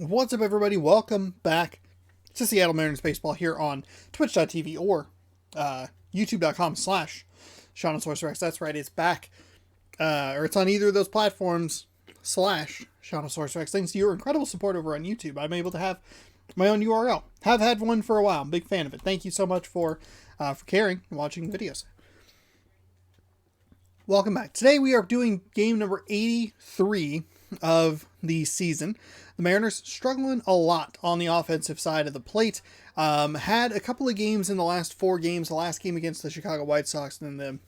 What's up, everybody? Welcome back to Seattle Mariners Baseball here on twitch.tv or youtube.com/ShaunaSourceRex. That's right, it's back. Or it's on either of those platforms /ShaunaSourceRex. Thanks to your incredible support over on YouTube, I'm able to have my own URL. Have had one for a while. I'm a big fan of it. Thank you so much for caring and watching videos. Welcome back. Today we are doing game number 83 of the season. The Mariners struggling a lot on the offensive side of the plate. Had a couple of games in the last 4 games. The last game against the Chicago White Sox and then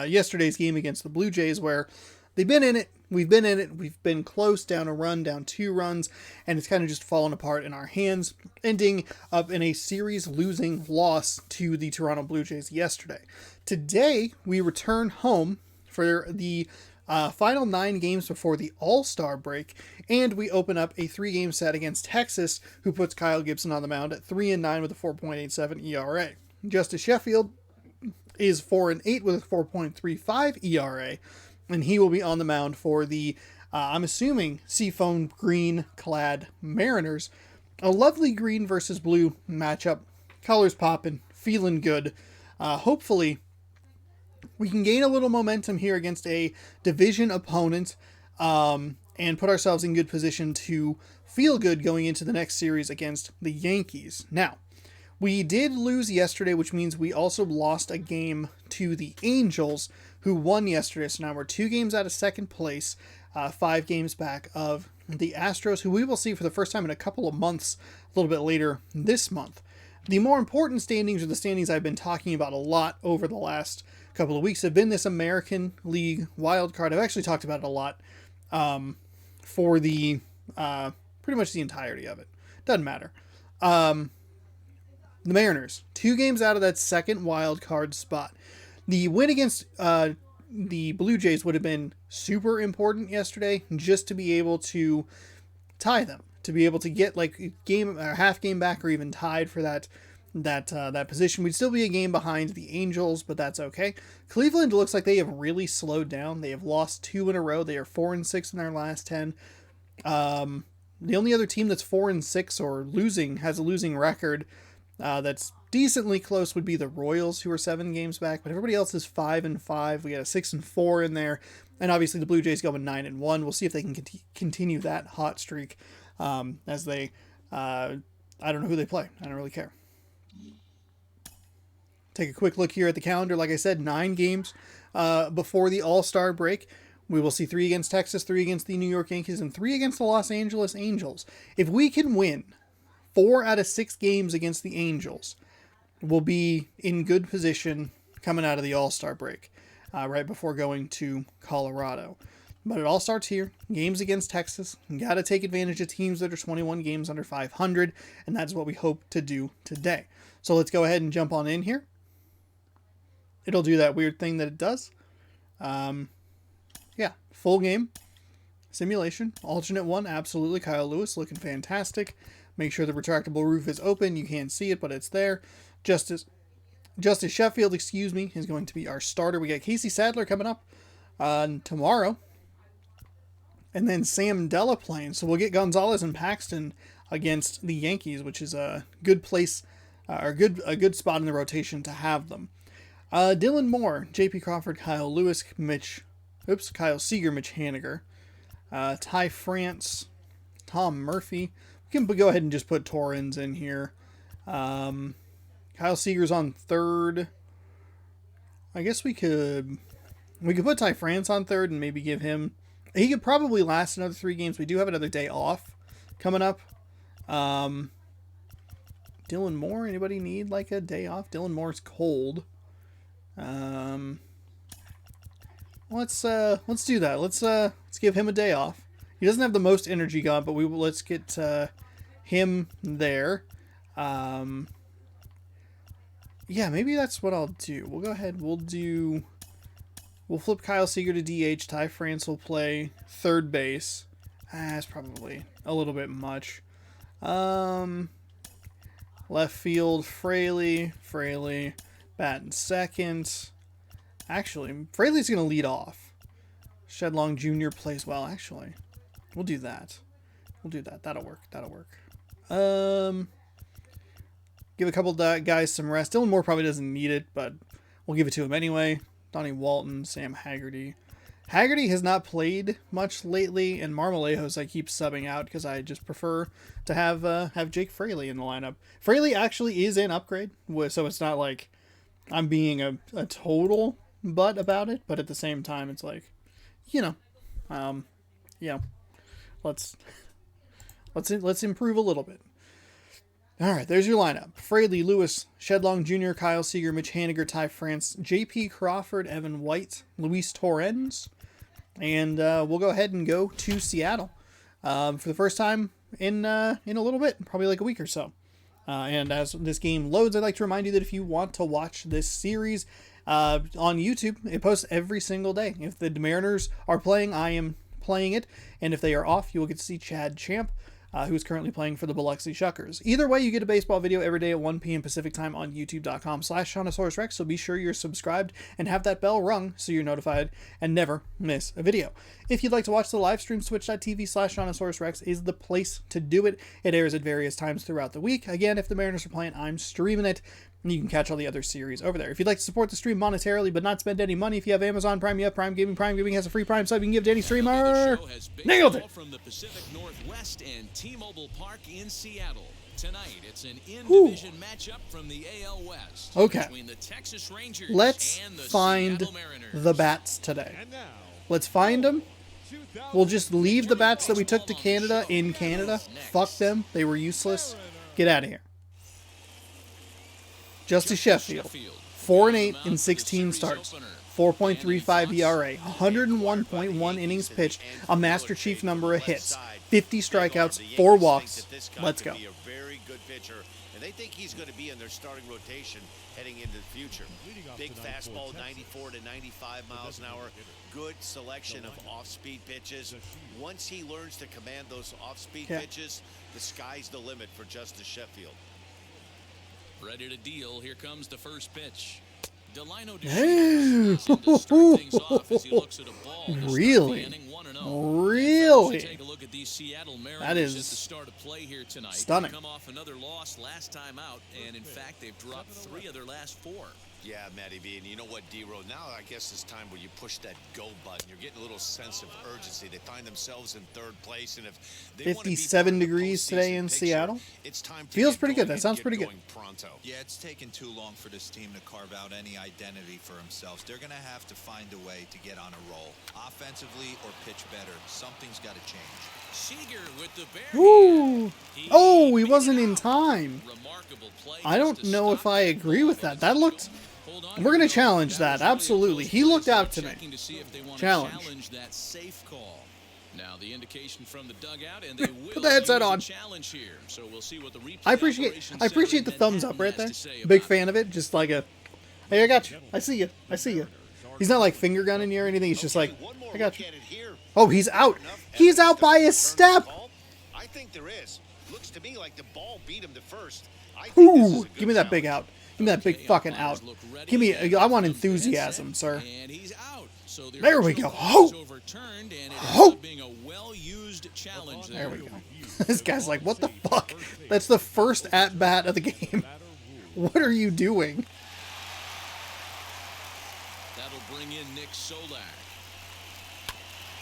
yesterday's game against the Blue Jays where they've been in it. We've been in it. We've been close, down a run, down 2 runs, and it's kind of just fallen apart in our hands, ending up in a series losing loss to the Toronto Blue Jays yesterday. Today, we return home for the final 9 games before the All-Star break, and we open up a 3-game set against Texas, who puts Kyle Gibson on the mound at 3-9 with a 4.87 ERA. Justice Sheffield is 4-8 with a 4.35 ERA, and he will be on the mound for the, I'm assuming, seafoam green-clad Mariners. A lovely green versus blue matchup. Colors popping, feeling good. Hopefully, we can gain a little momentum here against a division opponent and put ourselves in good position to feel good going into the next series against the Yankees. Now, we did lose yesterday, which means we also lost a game to the Angels, who won yesterday. So now we're 2 games out of second place, 5 games back of the Astros, who we will see for the first time in a couple of months, a little bit later this month. The more important standings, or the standings I've been talking about a lot over the last couple of weeks, have been this American League wild card. I've actually talked about it a lot for the pretty much the entirety of it. Doesn't matter. The Mariners, 2 games out of that second wild card spot. The win against the Blue Jays would have been super important yesterday, just to be able to tie them, to be able to get like game or half game back, or even tied for that position. We'd still be a game behind the Angels, but that's okay. Cleveland looks like they have really slowed down. They have lost 2 in a row. They are 4-6 in their last 10. The only other team that's 4-6 or losing, has a losing record that's decently close, would be the Royals, who are 7 games back, but everybody else is 5-5. We got a 6-4 in there, and obviously the Blue Jays going 9-1. We'll see if they can continue that hot streak as they, I don't know who they play. I don't really care. Take a quick look here at the calendar. Like I said, 9 games before the All-Star break. We will see 3 against Texas, 3 against the New York Yankees, and 3 against the Los Angeles Angels. If we can win 4 out of 6 games against the Angels, we'll be in good position coming out of the All-Star break, right before going to Colorado. But it all starts here. Games against Texas. You got to take advantage of teams that are 21 games under 500, and that's what we hope to do today. So let's go ahead and jump on in here. It'll do that weird thing that it does. Yeah, full game simulation. Alternate 1, absolutely. Kyle Lewis looking fantastic. Make sure the retractable roof is open. You can't see it, but it's there. Justice Sheffield, is going to be our starter. We got Casey Sadler coming up tomorrow. And then Sam Della playing. So we'll get Gonzalez and Paxton against the Yankees, which is a good place, or a good spot in the rotation to have them. Dylan Moore, J.P. Crawford, Kyle Lewis, Kyle Seager, Mitch Haniger, Ty France, Tom Murphy. We can go ahead and just put Torrens in here. Kyle Seager's on third. I guess we could put Ty France on third and maybe give him. He could probably last another 3 games. We do have another day off coming up. Dylan Moore. Anybody need like a day off? Dylan Moore's cold. Let's do that. Let's give him a day off. He doesn't have the most energy gone, but let's get him there. Yeah, maybe that's what I'll do. We'll go ahead. We'll flip Kyle Seager to DH. Ty France will play third base. That's probably a little bit much. Left field, Fraley, batting second. Actually, Fraley's going to lead off. Shedlong Jr. plays well, actually. We'll do that. We'll do that. That'll work. That'll work. Give a couple guys some rest. Dylan Moore probably doesn't need it, but we'll give it to him anyway. Donnie Walton, Sam Haggerty. Haggerty has not played much lately, and Marmolejos I keep subbing out because I just prefer to have Jake Fraley in the lineup. Fraley actually is an upgrade, so it's not like I'm being a total butt about it, but at the same time, it's like, yeah, let's improve a little bit. All right, there's your lineup. Fraley, Lewis, Shedlong Jr., Kyle Seager, Mitch Haniger, Ty France, J.P. Crawford, Evan White, Luis Torrens, and we'll go ahead and go to Seattle for the first time in a little bit, probably like a week or so. And as this game loads, I'd like to remind you that if you want to watch this series on YouTube, it posts every single day. If the Mariners are playing, I am playing it, and if they are off, you will get to see Chad Champ, who's currently playing for the Biloxi Shuckers. Either way, you get a baseball video every day at 1 p.m. Pacific time on youtube.com/Shawnosaurus so be sure you're subscribed and have that bell rung so you're notified and never miss a video. If you'd like to watch the live stream, twitch.tv/Shawnosaurus is the place to do it. It airs at various times throughout the week. Again, if the Mariners are playing, I'm streaming it. And you can catch all the other series over there. If you'd like to support the stream monetarily but not spend any money, if you have Amazon Prime, you have Prime Gaming. Prime Gaming has a free Prime sub you can give to any streamer. Nailed it! From the Pacific Northwest and T-Mobile Park in Seattle. Tonight, it's an in-division matchup from the AL West. Okay. Between the Texas Rangers Let's and the find Seattle Mariners. the bats today. Let's find them. We'll just leave the bats that we took to Canada in Canada. Fuck them. They were useless. Get out of here. Justice Sheffield, 4-8 in 16 starts, 4.35 ERA, 101.1 innings pitched, a Master Chief number of hits, 50 strikeouts, 4 walks. Let's go. And they think he's going to be in their starting rotation heading into the future. Big fastball, 94 to 95 miles an hour. Good selection of off-speed pitches. Once he learns to command those off-speed pitches, the sky's the limit for Justice Sheffield. Ready to deal. Here comes the first pitch. Delino Really? Really? Take a look at these Seattle Mariners that is at the start of play here tonight. Stunning. They come off another loss last time out, and in fact, they've dropped 3 of their last 4. Yeah, Matty B, and you know what, D-Row, now I guess it's time where you push that go button. You're getting a little sense of urgency. They find themselves in 3rd place, and if they 57 degrees today in Seattle. It's time to feels pretty good. That sounds pretty good. Pronto. Yeah, it's taken too long for this team to carve out any identity for themselves. They're going to have to find a way to get on a roll, offensively or pitch better. Something's got to change. Seager with the bare Ooh. Oh, he wasn't in time. I don't know if I agree with that. That looked... We're going to challenge that. Absolutely. He looked out to me. Challenge. That safe call. Now the indication from the dugout, and they will put the headset on. Challenge here. So we'll see what the replay I appreciate the thumbs up right there. Big fan of it. Just like a, hey, I got you. I see you. I see you. He's not like finger gunning you or anything. He's just like, I got you. Oh, he's out. He's out by a step. I think there is. Looks to me like the ball beat him to first. Ooh, give me that big out. Give me that big fucking out. Give me, I want enthusiasm, sir. There we go. Ho! Ho! There we go. This guy's like, what the fuck? That's the first at-bat of the game. What are you doing? That'll bring in Nick Solak.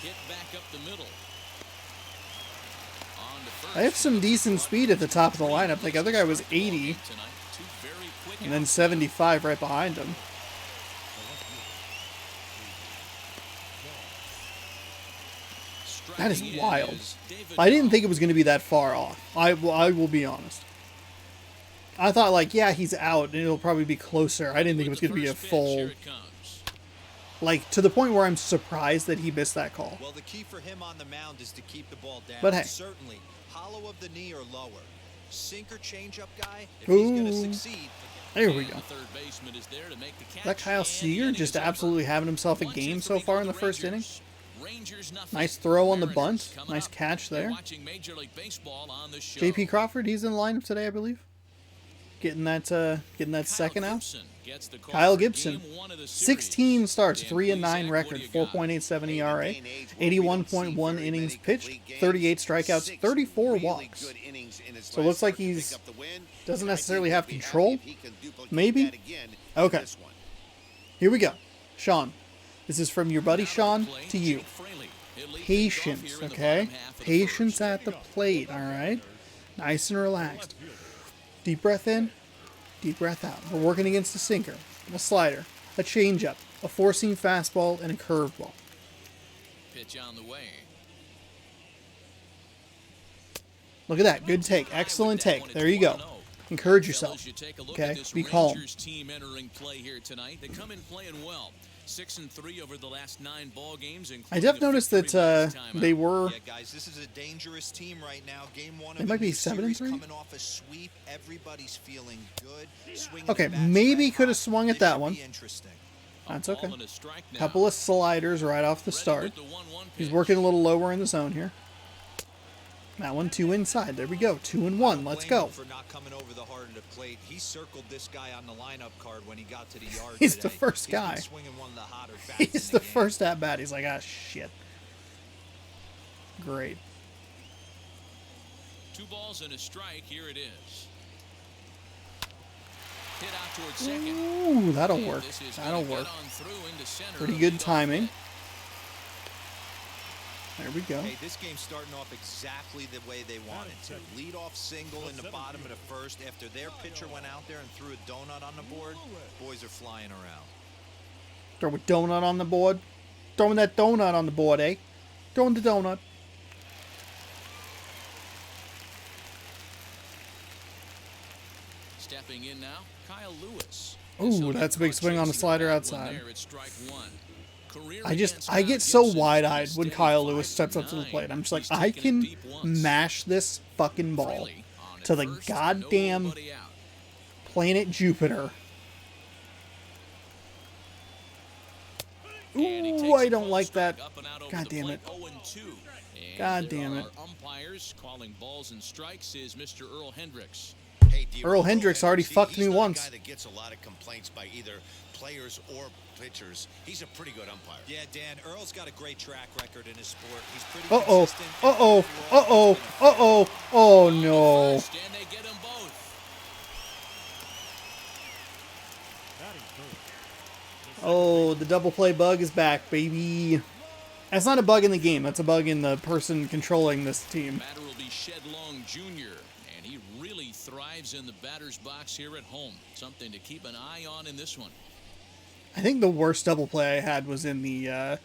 Hit back up the middle. I have some decent speed at the top of the lineup. Like, the other guy was 80. And then 75 right behind him. That is wild. I didn't think it was going to be that far off. I will be honest. I thought, like, yeah, he's out, and it'll probably be closer. I didn't think it was going to be a full... Like, to the point where I'm surprised that he missed that call. Well, the key for him on the mound is to keep the ball down. But hey. Certainly, hollow of the knee or lower. Sinker changeup guy, if he's going to succeed... There we go. That Kyle Seager just absolutely having himself a game so far in the first inning. Nice throw on the bunt. Nice catch there. J.P. Crawford, he's in the lineup today, I believe. getting that second out. Gibson gets the call Kyle for Gibson, game 1 of the series. 16 starts, Dan 3-9 Plesac, record, what do you got? 4.87 ERA, Day and age where we don't see 81.1 very innings many pitched, complete games, 38 strikeouts, 6 34 really walks. good innings in his So it last looks like start to he's pick up the win. doesn't And I necessarily think have he'll be happy control. if he can duplicate Maybe? that again in Okay. this one. Here we go. Sean, this is from your buddy Sean to you. Jake Fraley. It leads things off Patience, here in the okay? bottom half of the Patience first. at the plate, all right? Nice and relaxed. Deep breath in, deep breath out. We're working against a sinker, a slider, a changeup, a four-seam fastball, and a curveball. Pitch on the way. Look at that. Good take. Excellent take. There you go. Encourage yourself. Okay? Be calm. Team entering play here tonight. They come in playing well. 6-3 over the last 9 ball games. I definitely noticed that they were. Yeah, guys, this is a dangerous team right now. Game 1 They of might the be new 7-3? series, coming off a sweep. Everybody's feeling good. Swinging Okay, the bats maybe red could have hot. swung at This that should one. be interesting. That's A ball okay. and a strike now. Couple of sliders right off the Ready start. with the 1-1 He's pitch. working a little lower in the zone here. That one, 2 inside. There we go. 2-1. Let's Blame go. him for not coming over the heart of the plate. He circled this guy on the lineup card when he got to the yard. He's the today. first He's been guy. swinging one of the hotter bats He's in the game. first at bat. He's like, ah, shit. Great. 2 balls and a strike. Here it is. Hit out towards second. Ooh, that'll And work. this is That'll gonna get work. on through into center Pretty to good lead off timing. hit. There we go. Hey, this game's starting off exactly the way they wanted to. Lead off single in the bottom of the first. After their pitcher went out there and threw a donut on the board, boys are flying around. Throw a donut on the board. Throwing that donut on the board, eh? Throwing the donut. Stepping in now, Kyle Lewis. Ooh, that's a big swing on the slider outside. There, it's strike 1. Career I against get Kyle so Gibson, wide-eyed when steady Kyle Lewis steps up to the 5-9. plate. I'm just like, He's I taken can it deep once. mash this fucking ball Fraley on at to the first, goddamn nobody out. planet Jupiter. And he takes Ooh, I a don't full like strike that. up and out over God the damn plate, it. 0-2. And God there damn are it. our umpires calling balls and strikes is Mr. Earl Hendricks. Hey, do you Earl know Hendricks already Hendricks? fucked He's me not once. A guy that gets a lot of complaints by either players or pitchers. He's a pretty good umpire. Yeah, Dan, Earl's got a great track record in his sport. He's pretty Uh-oh. consistent. Uh-oh. Uh-oh. Uh-oh. Oh, no. First, and they get them both. Oh, the double play bug is back, baby. That's not a bug in the game. That's a bug in the person controlling this team. Batter will be Shed Long Jr., and he really thrives in the batter's box here at home. Something to keep an eye on in this one. I think the worst double play I had was in the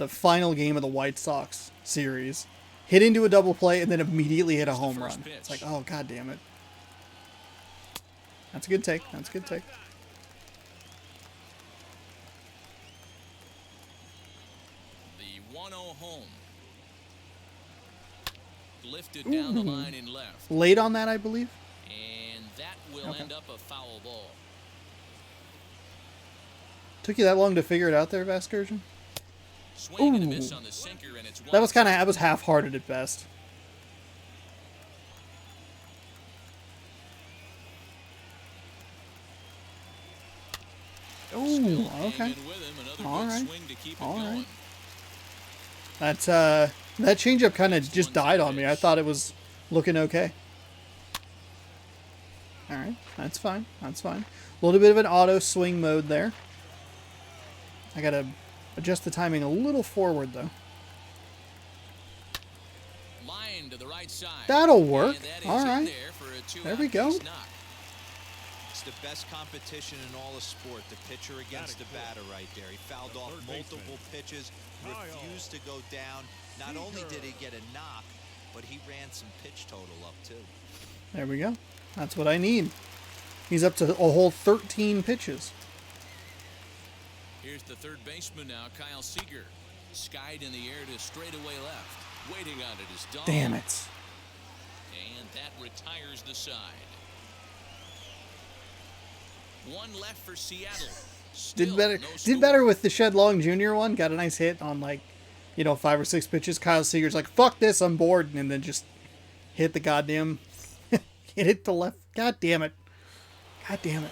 final game of the White Sox series. Hit into a double play and then immediately hit a home first run. pitch. It's like, oh, god damn it. That's a good take. That's a good take. The 1-0 home. Lifted down the line in left. Late on that, I believe. And that will Okay. end up a foul ball. Took you that long to figure it out there, Vaskursion? Swing and a Ooh. miss on the sinker, and it's That was kind of, I was half-hearted at best. Ooh, okay. All right. All right. That's that changeup kind of just died on me. I thought it was looking okay. All right, that's fine. That's fine. A little bit of an auto swing mode there. I gotta adjust the timing a little forward though. Line to the right side. That'll work. And that is All in right. there for a two-out There we go. base knock. It's the best competition in all of sport, the pitcher against the batter right there. He fouled off multiple pitches, refused to go down. Not only did he get a knock, but he ran some pitch total up too. There we go. That's what I need. He's up to a whole 13 pitches. Here's the third baseman now, Kyle Seager. Skied in the air to straightaway left. Waiting on it is Dahl. Damn it. And that retires the side. One left for Seattle. Still Did better. no Did score. better with the Shed Long Jr. one. Got a nice hit on 5 or 6 pitches. Kyle Seager's like, fuck this, I'm bored, and then just hit the goddamn hit it to left. God damn it. God damn it.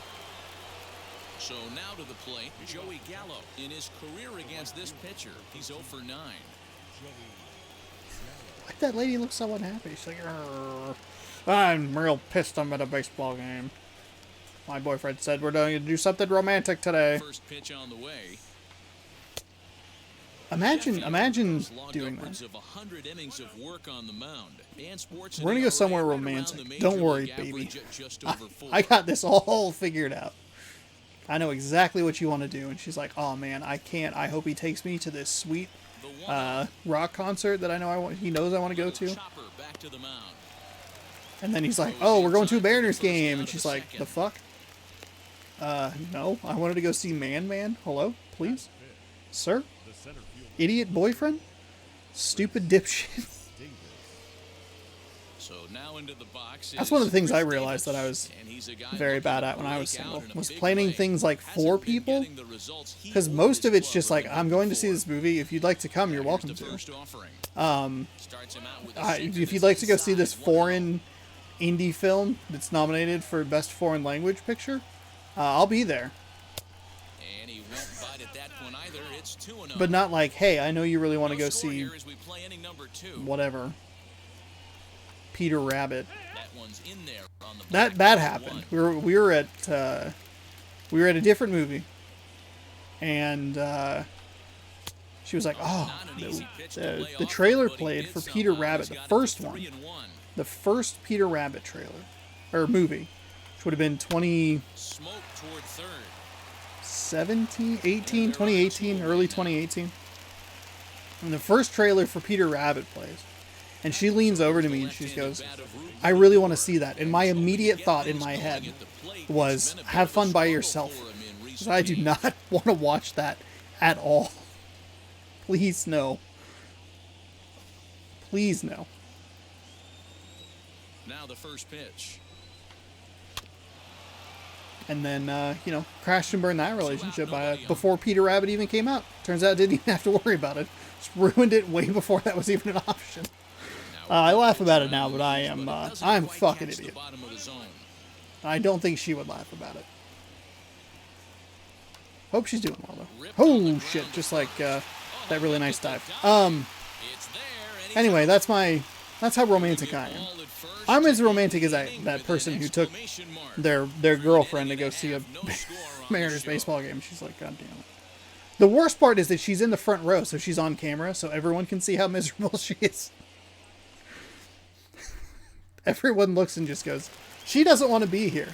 So now to the plate, Joey Gallo. In his career against this pitcher, he's 0 for 9. Why that lady looks so unhappy? She's like, "Arr, I'm real pissed I'm at a baseball game. My boyfriend said we're going to do something romantic today." First pitch on the way. Imagine Logged doing upwards that. of 100 innings of work on the mound. And sports We're gonna go somewhere romantic. Don't worry, baby. I got this all figured out. I know exactly what you want to do. And she's like, "Oh man, I can't. I hope he takes me to this sweet rock concert that I know he knows I want to go to." And then he's like, "Oh, we're going to a Mariners game." And she's like, "The fuck? No, I wanted to go see Man. Hello, please, sir." Idiot boyfriend? Stupid dipshit. So now into the box. That's one of the things I realized that I was very bad at when I was single, was planning things like for people. Because most of it's just like, I'm going to see this movie. If you'd like to come, you're welcome to. If you'd like to go see this foreign indie film that's nominated for Best Foreign Language Picture, I'll be there. But not like, hey, I know you really want to go see whatever. Peter Rabbit. That happened. We were at a different movie, and she was like, "Oh, the trailer played for Peter Rabbit, the first one, the first Peter Rabbit trailer or movie, which would have been 2018, early 2018. And the first trailer for Peter Rabbit plays. And she leans over to me and she goes, "I really want to see that." And my immediate thought in my head was, have fun by yourself. Because I do not want to watch that at all. Please no. Please no. Now the first pitch. And then, crashed and burned that relationship before Peter Rabbit even came out. Turns out I didn't even have to worry about it. Just ruined it way before that was even an option. I laugh about it now, but I'm a fucking idiot. I don't think she would laugh about it. Hope she's doing well, though. Oh, shit, just like that really nice dive. Anyway, that's how romantic I am. I'm as romantic as that person who took their girlfriend to go see a Mariners baseball game. She's like, "God damn it." The worst part is that she's in the front row, so she's on camera, so everyone can see how miserable she is. Everyone looks and just goes, "She doesn't want to be here."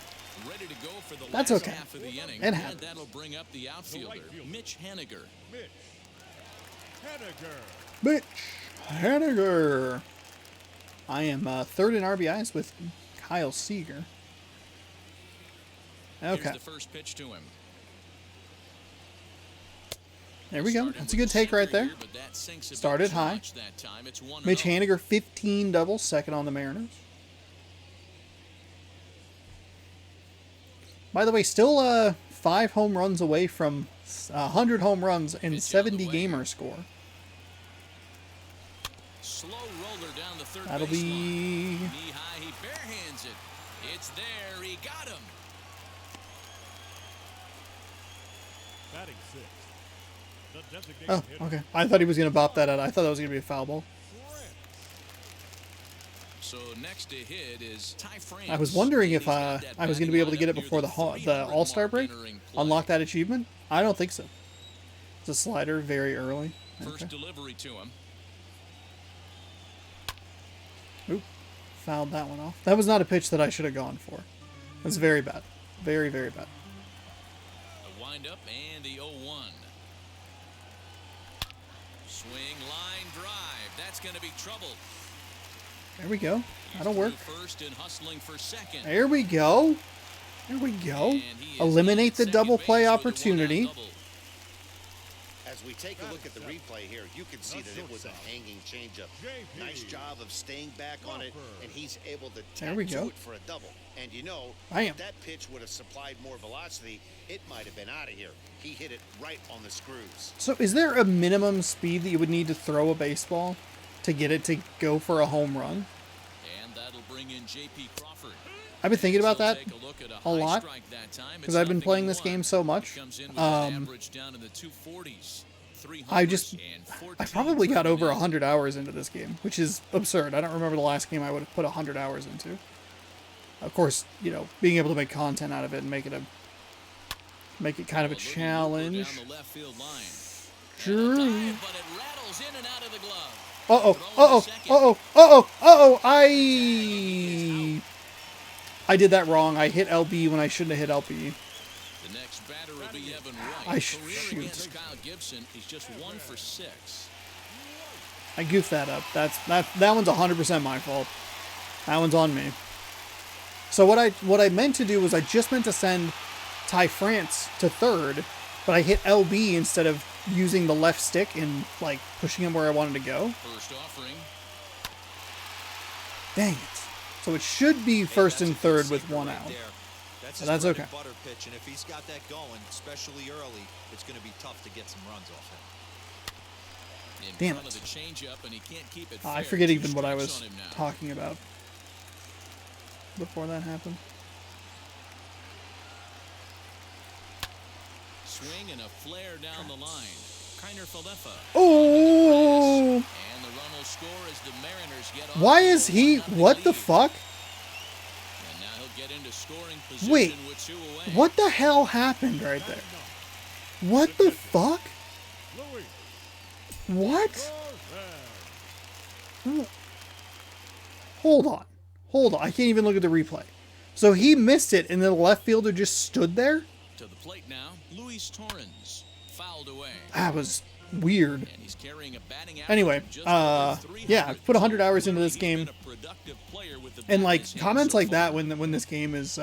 That's okay. It happens. That'll bring up the outfielder, Mitch Haniger. Mitch Haniger. I am third in RBIs with Kyle Seager. Okay. Here's the first pitch to him. There we go. That's a good take right there. Started high. Mitch Haniger, 15 doubles, second on the Mariners. By the way, still 5 home runs away from 100 home runs and 70 gamer score. Slow roller down the third That'll be... Knee high, he barehands it. It's there, he got him. Batting 6. Oh, okay. I thought he was going to bop that out. I thought that was going to be a foul ball. So next to hit is Ty France. I was wondering if I was going to be able to get it before the All-Star break. Unlock that achievement? I don't think so. It's a slider very early. First delivery to him. Oop. Fouled that one off. That was not a pitch that I should have gone for. That's very bad. Very, very bad. The windup and the 0-1. Swing, line, drive. That's going to be trouble. There we go. That'll work. First and hustling for second. There we go. There we go. Eliminate the double play opportunity. As we take a look at the replay here, you can see that it was a hanging changeup. Nice job of staying back on it, and he's able to tap to it for a double. And if that pitch would have supplied more velocity, it might have been out of here. He hit it right on the screws. So is there a minimum speed that you would need to throw a baseball to get it to go for a home run? And that'll bring in J.P. Crawford. I've been thinking about He'll that take a look at a high lot strike that time. because It's I've been 0-1. playing this game so much. Comes in with an average down in the 240s. I probably got over 100 hours into this game, which is absurd. I don't remember the last game I would have put 100 hours into. Of course, you know, being able to make content out of it and make it kind of a challenge. True. I did that wrong. I hit LB when I shouldn't have hit LB. The next batter will be Evan White. I Career shoot. against Kyle Gibson, he's just 1 for 6. I goofed that up. That one's 100% my fault. That one's on me. So what I meant to do was I just meant to send Ty France to third, but I hit LB instead of using the left stick and like pushing him where I wanted to go. First offering. Dang it. So it should be first and third with one out. That's, that's okay. Butter pitch, and if he's got that going, especially early, it's going to be tough to get some runs off him. Damn it. I forget even what I was talking about before that happened. Swing and a flare down the line. Kiner Falefa. Oh! And the run will score as the Mariners get off. Why is he? What the fuck? And now he'll get into scoring position Wait, with 2 away. what the hell happened right there? What the fuck? What? Hold on. Hold on. I can't even look at the replay. So he missed it and the left fielder just stood there? To the plate now, Luis Torrens fouled away. That was weird. And he's carrying a batting average Anyway, of just over 300. yeah, I've put 100 hours into this He's game. been a productive player with the bat And in like his hands comments so like far. that when this game is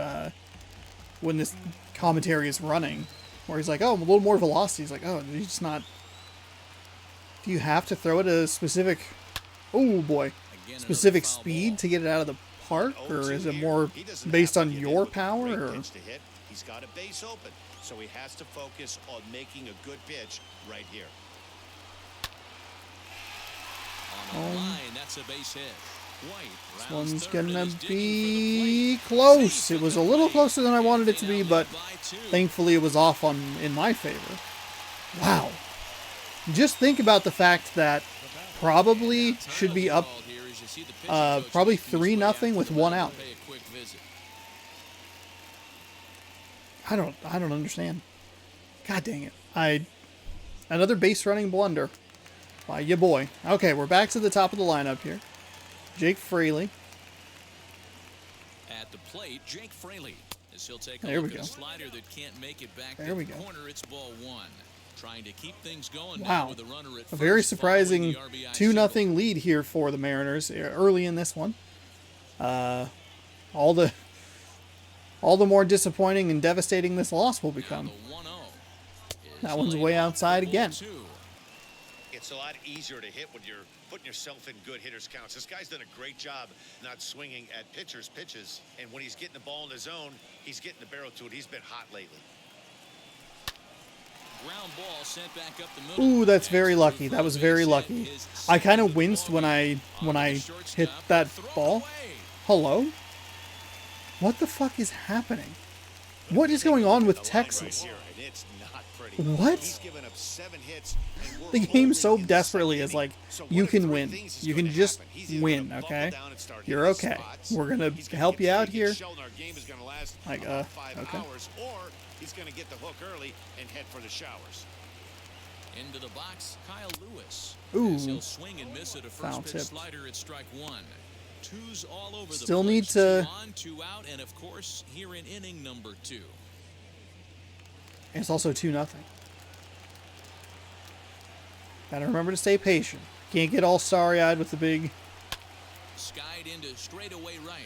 when this commentary is running, where he's like, oh, a little more velocity. He's like, oh, he's just not. Do you have to throw it at a specific, oh boy, Again, specific another foul speed ball. to get it out of the park, or is it more based on your power? Or He's got a base open, so he has to focus on making a good pitch right here. On the line, that's a base hit. White this rounds one's third gonna and is digging be for the plate. close. Safe It was at a the little plate. closer than I wanted it to be, Now but led by 2. thankfully it was off in my favor. Wow. Just think about the fact that probably should be up probably 3-0 with 1 out. I don't understand. God dang it. Another base running blunder by your boy. Okay, we're back to the top of the lineup here. Jake Fraley. At the plate, Jake Fraley. As he'll take a There look we at go. a slider that can't make it back There to we the go. corner. It's ball 1. Trying to keep things going now Wow. with a runner at A very first, surprising following the RBI 2-0 single. lead here for the Mariners early in this one. All the more disappointing and devastating this loss will become. The 1-0 is That one's laid way off outside for again. ball 2. It's a lot easier to hit when you're putting yourself in good hitters counts. This guy's done a great job not swinging at pitchers' pitches, and when he's getting the ball in the zone, he's getting the barrel to it. He's been hot lately. Ground ball sent back up the middle. Ooh, that's And very through lucky. for That a was base very hit. lucky. His I kind second of winced when I On to the hit shortstop, that throw it ball. away. Hello? What the fuck is happening? What is going on with Texas? Right here, and it's not pretty. What? He's given up 7 hits, and we're The game only so in the desperately second is like, inning. So you one of can 3 win. things is You gonna can just happen. He's either win, gonna buckle okay? down and start You're hitting okay. spots. We're gonna He's gonna help you out continue to here. get shelled. Our game is gonna last Like, about 5 okay. hours, or he's going to get the hook early and head for the showers. Into the box, Kyle Lewis. Ooh. As he'll swing and miss at a Foul first pitch tip. slider at strike 1. 2's all over Still the need place. to- 2 on, 2 out, and of course, here in inning number 2. It's also 2-0. Gotta remember to stay patient. Can't get all starry-eyed with the big... Skied into straightaway right.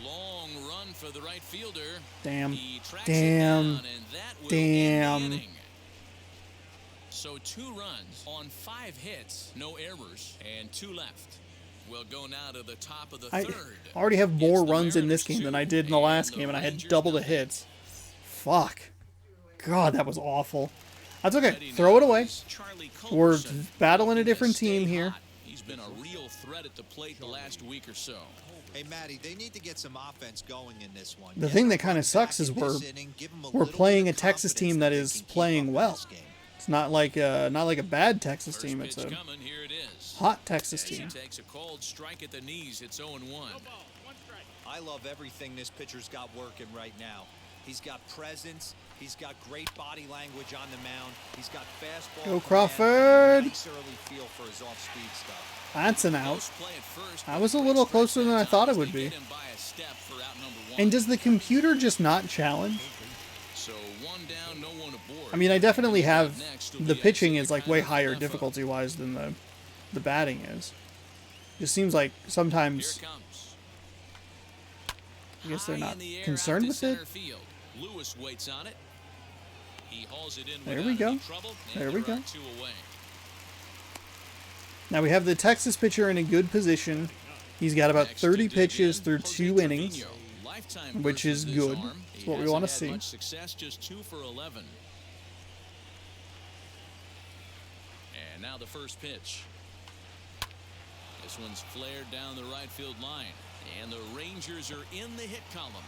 Long run for the right fielder. Damn. He tracks Damn. it down, and that will Damn. end the inning. So 2 runs on 5 hits, no errors, and 2 left. We'll go now to the top of the I third. already have more It's the runs in this Mariners game than I 2 did in the last and game, and I had Rangers double the 0. hits. Fuck. God, that was awful. That's okay. Ready Throw now it away. is Charlie We're Culberson. battling a Looking to different stay team here. hot. He's he's been a real threat at the plate the last week or so. Hey, Matty, they need to get some offense going in this one. The thing that kind of sucks is we're playing a Texas team that is playing well. It's not like a bad Texas First team. It's pitch a coming, here it is. hot Texas He team. takes a cold strike at the knees. It's 0-1. I love everything this pitcher's got working right now. He's got presence. He's got great body language on the mound. He's got fastball. Go command, Crawford. Nice early feel for his off-speed stuff. That's an out. Close play at first, I but was a great little stretch closer than that I thought it time would to be. get him by a step for out number 1. And does the computer just not challenge? So 1 down, no one aboard. I mean, I definitely have Next will the be pitching Isaiah is like way Kiner higher Fafo. difficulty-wise than the batting is. It seems like Here sometimes it comes. I guess they're High not in the air concerned out with to it. center field. Lewis waits on it. He hauls it in There without we go. any trouble, and There we there are go. 2 away. Now we have the Texas pitcher in a good position. He's got about Next to 30 dig pitches in, through Jose 2 innings. Trevino. Lifetime which versus is this good. arm. That's He what we hasn't wanna had see. Much success, just 2 for 11. And now the first pitch. This one's flared down the right field line, and the Rangers are in the hit column.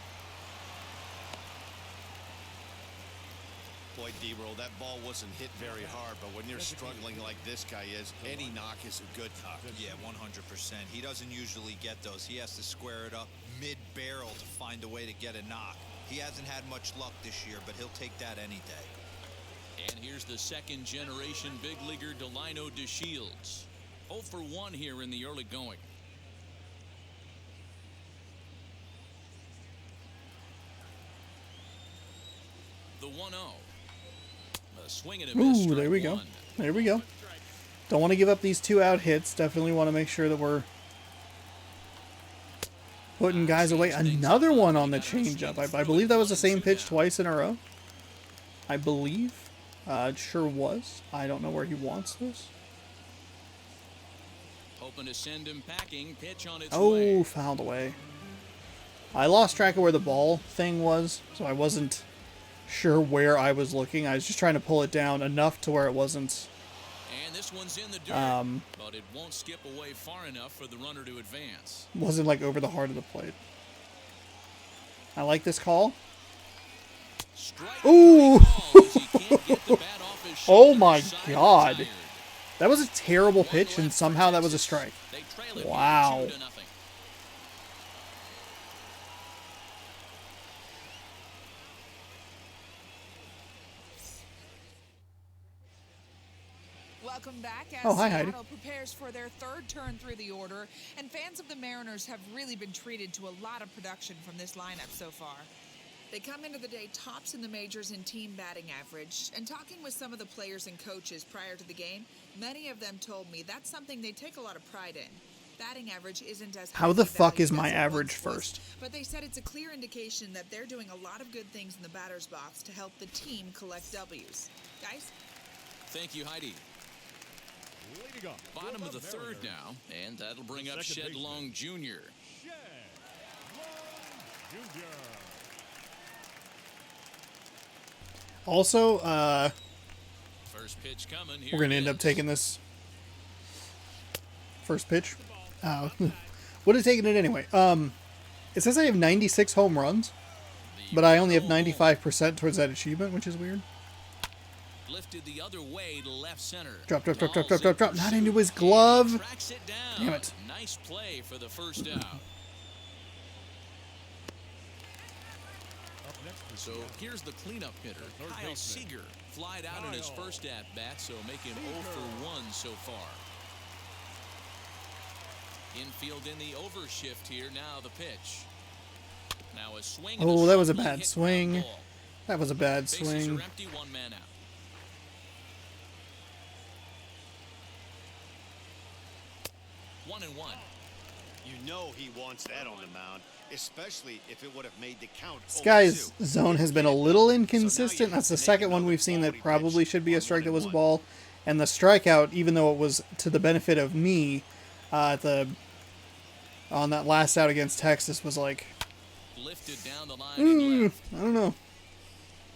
Boy, D-roll, that ball wasn't hit very hard, but when you're struggling like this guy is, any knock is a good knock. Yeah, 100%. He doesn't usually get those. He has to square it up mid-barrel to find a way to get a knock. He hasn't had much luck this year, but he'll take that any day. And here's the second-generation big leaguer Delino DeShields. 0 for 1 here in the early going. The 1-0. A swing and a miss. Ooh, there we strike go. one. There we go. Don't want to give up these 2 out hits. Definitely want to make sure that we're putting guys away. Another one on the changeup. I believe that was the same pitch twice in a row. I believe. It sure was. I don't know where he wants this. Hoping to send him packing. Pitch on its Oh, way. fouled away. I lost track of where the ball thing was, so I wasn't sure where I was looking. I was just trying to pull it down enough to where it wasn't. And this one's in the dirt, but it won't skip away far enough for the runner to advance. Wasn't like over the heart of the plate. I like this call. Strike Ooh. three balls as he can't get the bat off his Oh shoulder. my Side God. retired. That was a terrible One pitch, and left for somehow that was a Texas. strike. They trail it Wow. 2-0. Welcome back as Oh, hi, Heidi. Seattle prepares for their 3rd turn through the order, and fans of the Mariners have really been treated to a lot of production from this lineup so far. They come into the day tops in the majors in team batting average, and talking with some of the players and coaches prior to the game, many of them told me that's something they take a lot of pride in. Batting average isn't as How the highly fuck valued is my as it average once was, first? but they said it's a clear indication that they're doing a lot of good things in the batter's box to help the team collect W's. Guys? Thank you, Heidi. Leading off. Bottom of the 3rd now, and that'll bring up Second Shed baseman. Long Jr. Shed Long Jr. Also, First pitch coming. Here we're going to it end up is. taking this first pitch. Would have taken it anyway. It says I have 96 home runs, but I only have 95% towards that achievement, which is weird. Lifted the other way to left center. Drop, drop, drop, drop, Ball's drop, drop, in drop. Not pursuit, into his and he glove. tracks it down. Damn it. Nice play for the first out. Up next for So Seattle. here's the cleanup hitter, third Kyle baseman. Seager. Flied out in his Kyle first at-bat, so make him 0 for 1 so far. Infield in the overshift here. Now the pitch. Now a swing. and Oh, that was a sharply bad hit swing. ground ball. That was a bad Bases swing. are empty, 1 man out. One and one. You know he wants that on the mound, especially if it would have made the count. This 0-2. guy's zone has been a little inconsistent. That's the second one we've seen that quality probably pitch should be a on strike that was a 1-1. ball. And the strikeout, even though it was to the benefit of me, on that last out against Texas, was like, Lifted down the line and left. I don't know.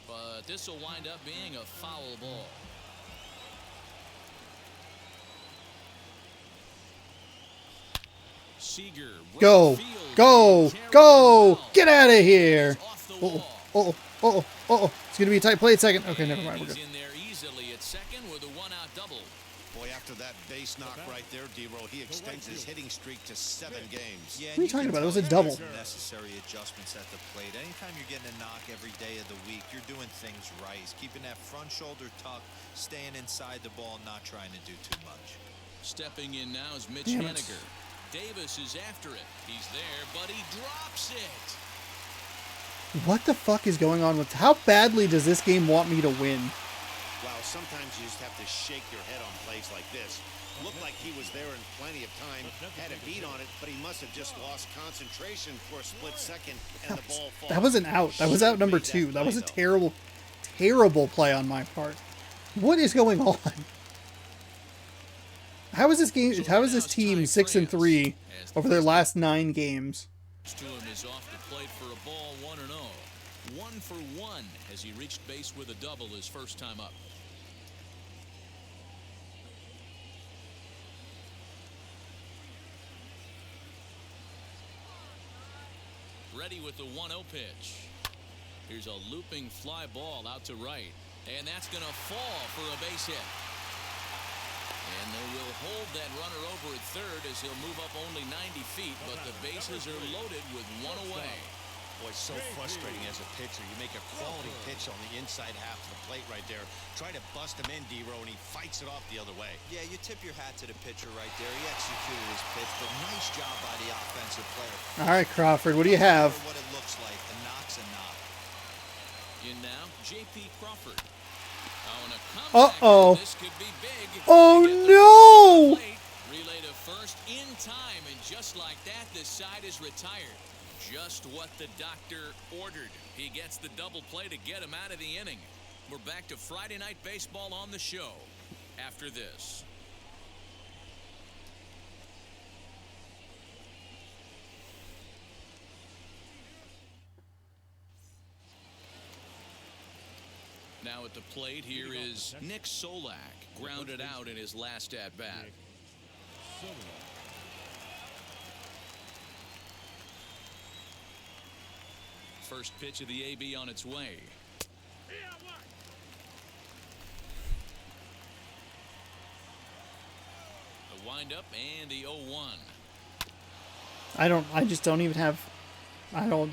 But this will wind up being a foul ball. Seager, right Go, field, go, carrying go! well. Get out of here! Off the Uh-oh, wall. uh-oh, uh-oh, uh-oh. It's gonna be a tight play at second. Okay, never And mind, we're he's good. in there easily at second with a one-out double. Boy, after that base knock right there, D-Roll, he extends his hitting streak to 7 games. Yeah, What are you talking about? It was a double. Necessary adjustments at the plate. Anytime you're getting a knock every day of the week, you're doing things right. He's keeping that front shoulder tucked, staying inside the ball, not trying to do too much. Stepping in now is Mitch Damn it. Haniger. Davis is after it. He's there, but he drops it. What the fuck is going on with... How badly does this game want me to win? Wow, sometimes you just have to shake your head on plays like this. Looked like he was there in plenty of time, had a beat on it, but he must have just lost concentration for a split second, and the ball falls. That was an out. That was out number 2. That was a terrible, terrible play on my part. What is going on? How is this game? How is this team 6-3 over their last 9 games? To him is off the plate for a ball, 1-0. 1 for 1 as he reached base with a double his first time up. Ready with the 1-0 pitch. Here's a looping fly ball out to right, and that's going to fall for a base hit. And they will hold that runner over at third as he'll move up only 90 feet, but the bases are loaded with one away. Boy, so frustrating as a pitcher. You make a quality pitch on the inside half of the plate right there. Try to bust him in, D-Row, and he fights it off the other way. Yeah, you tip your hat to the pitcher right there. He executed his pitch, but nice job by the offensive player. All right, Crawford, what do you have? What it looks like, a knock's a knock. In now, J.P. Crawford. Oh, and a comeback. Uh-oh. This could be big. Oh, Get the no! plate, relay to first in time, and just like that, this side is retired. Just what the doctor ordered. He gets the double play to get him out of the inning. We're back to Friday Night Baseball on the show after this. Now at the plate, here is Nick Solak, grounded out in his last at-bat. First pitch of the AB on its way. The windup and the 0-1. I just don't even have... I don't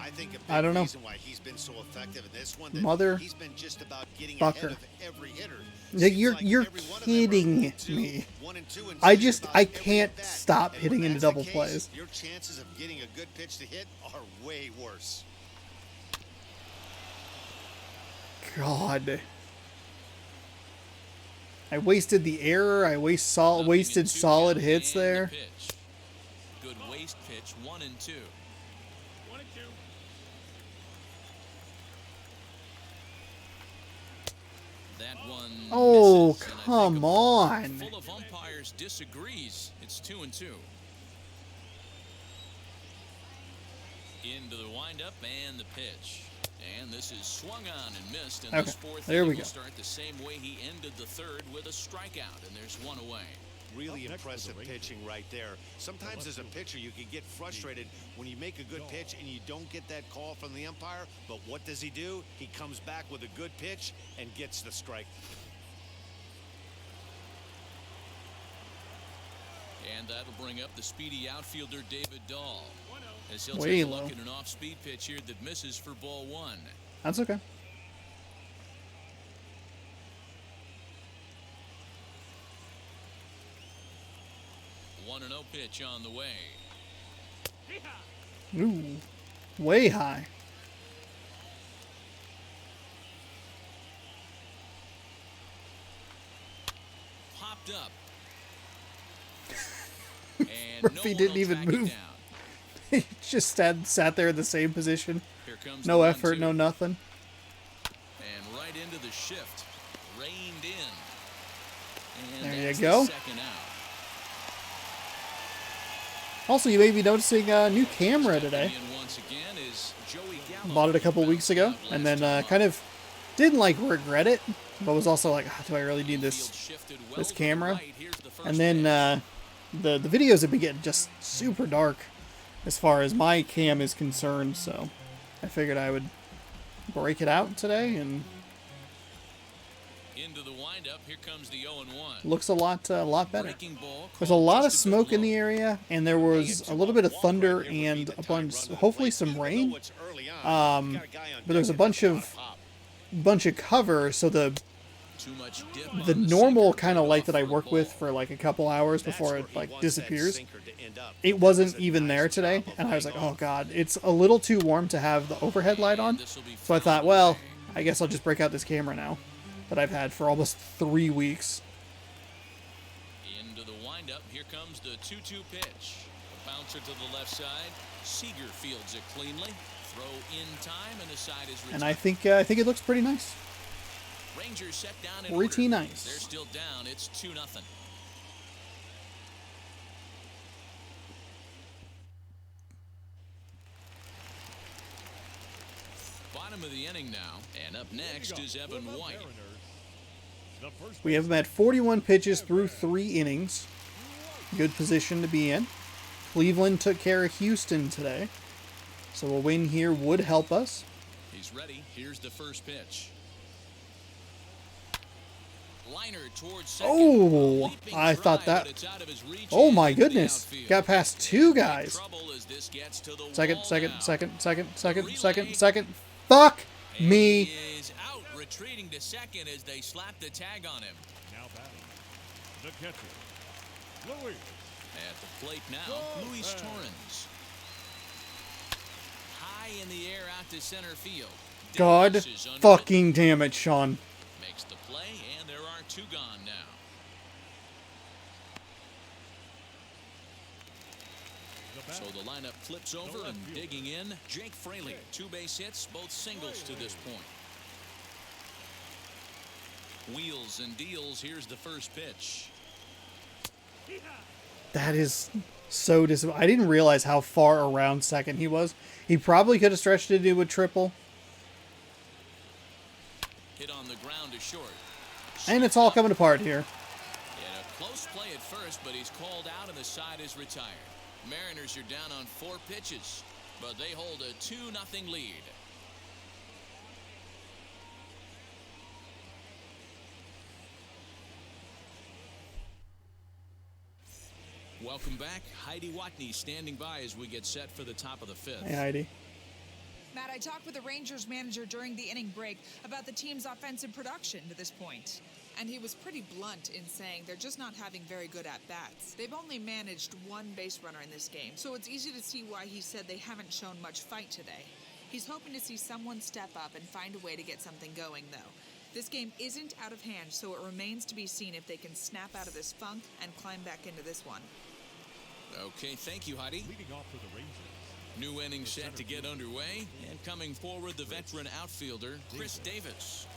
know. Reason why he's been so effective in this one, that Mother he's been just about getting fucker. ahead of every hitter. You're Seems like every one of them are kidding 2, me. 1 and 2 in I just just about I every can't at-bat. stop And hitting when into that's double the case, plays. your chances of getting a good pitch to hit are way worse. God. I wasted the error. I wasted solid hits there. Good waste pitch, 1 and 2. That one Oh, misses, and I think come a ball on. full of umpires disagrees. It's 2 and 2. Into the windup and the pitch. And this is swung on and missed. And Okay, this fourth there we inning go. will start the same way he ended the third with a strikeout. And there's 1 away. Really impressive pitching right there. Sometimes as a pitcher, you can get frustrated when you make a good pitch and you don't get that call from the umpire. But what does he do? He comes back with a good pitch and gets the strike. And that'll bring up the speedy outfielder David Dahl. As he'll Way take a low. look at an off-speed pitch here that misses for ball 1. That's okay. One and 0 pitch on the way. Ooh, way high. Popped up. And Murphy no one didn't will even track it move. down. He just sat there in the same position. Here comes No the effort, 1-2. no nothing. And right into the shift. Reined in. And There you that's go. the second out. Also, you may be noticing a new camera today. Stepping in once again is Joey Gallo. Bought it a couple weeks ago, and then kind of didn't like regret it, but was also like, do I really need this Field shifted well this to the camera? right. Here's the first And then pitch. the videos have been getting just super dark as far as my cam is concerned, so I figured I would break it out today, and Into the windup, here comes the 0-1. looks a lot better. Breaking ball There's a called lot of just a bit smoke in low. the area, and there was a little bit of thunder and a bunch, hopefully some rain. But there's a bunch of cover, so the Too much dip the on normal sinker, kind of good light off that I for a work ball. with for like a couple hours before it like disappears, to end up. it wasn't even there today, and I was like, oh god, it's a little too warm to have the overhead light on. This'll be So I thought, fouled well, away. I guess I'll just break out this camera now that I've had for almost 3 weeks. Into the windup, here comes the 2-2 pitch. A bouncer to the left side. Seager fields it cleanly. Throw in time, and the side is And retired. I think it looks pretty nice. Rangers set down in Pretty order. nice. They're still down. It's 2-0. Bottom of the inning now, and up next is Evan White. We have him at 41 pitches through 3 innings. Good position to be in. Cleveland took care of Houston today, so a win here would help us. He's ready. Here's the first pitch. Liner towards second. Oh, Leaping I try, thought that. but it's out of his reach Oh and my into the goodness. outfield. Got past 2 guys. Trouble as this gets to the Second, wall second, now. second, second, second, Relay. second, second. Fuck And me. He is out, retreating to second as they slap the tag on him. Now batting. The catcher, Louis. At the plate now, Luis Torrens. High in the air out to center field. God Davis is under it. fucking damn it, Sean. Makes the play, and there are 2 gone now. So the lineup flips over and digging in. Jake Fraley, 2 base hits, both singles to this point. Wheels and deals. Here's the first pitch. That is so disappointing. I didn't realize how far around second he was. He probably could have stretched it into a triple. Hit on the ground to short. And it's all coming apart here. In a close play at first, but he's called out and the side is retired. Mariners are down on 4 pitches, but they hold a 2-0 lead. Welcome back. Heidi Watney standing by as we get set for the top of the 5th. Hey, Heidi. Matt, I talked with the Rangers manager during the inning break about the team's offensive production to this point. And he was pretty blunt in saying they're just not having very good at-bats. They've only managed 1 base runner in this game, so it's easy to see why he said they haven't shown much fight today. He's hoping to see someone step up and find a way to get something going, though. This game isn't out of hand, so it remains to be seen if they can snap out of this funk and climb back into this one. Okay, thank you, Heidi. Leading off for the Rangers. New inning set to get underway, and coming forward, the veteran outfielder, Chris Davis.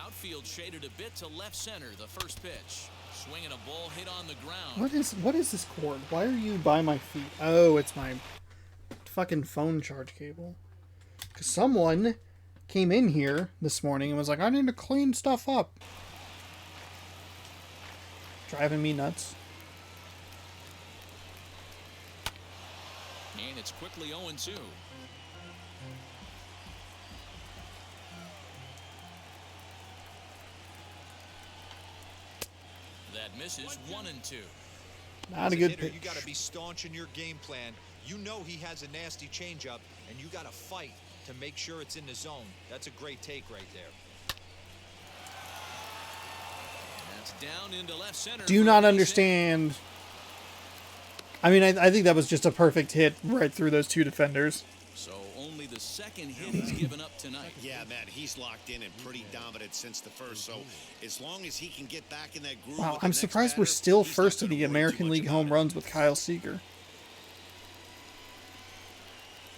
Outfield shaded a bit to left center, the first pitch. Swinging a ball hit on the ground. What is this cord? Why are you by my feet? Oh, it's my fucking phone charge cable. 'Cause someone came in here this morning and was like, I need to clean stuff up. Driving me nuts. And it's quickly 0-2. That misses 1-2. Not As a good hitter, pitch. you got to be staunch in your game plan. You know he has a nasty changeup, and you got to fight to make sure it's in the zone. That's a great take right there. That's down into left center. Do for a not base hit. understand. I mean, I think that was just a perfect hit right through those 2 defenders. So only the second hit he's given up tonight. Yeah, Matt, he's locked in and pretty dominant since the first. So as long as he can get back in that groove. Wow, with the I'm next surprised we're batter, still he's not first in gonna the worry too American much League about home it. runs with Kyle Seager.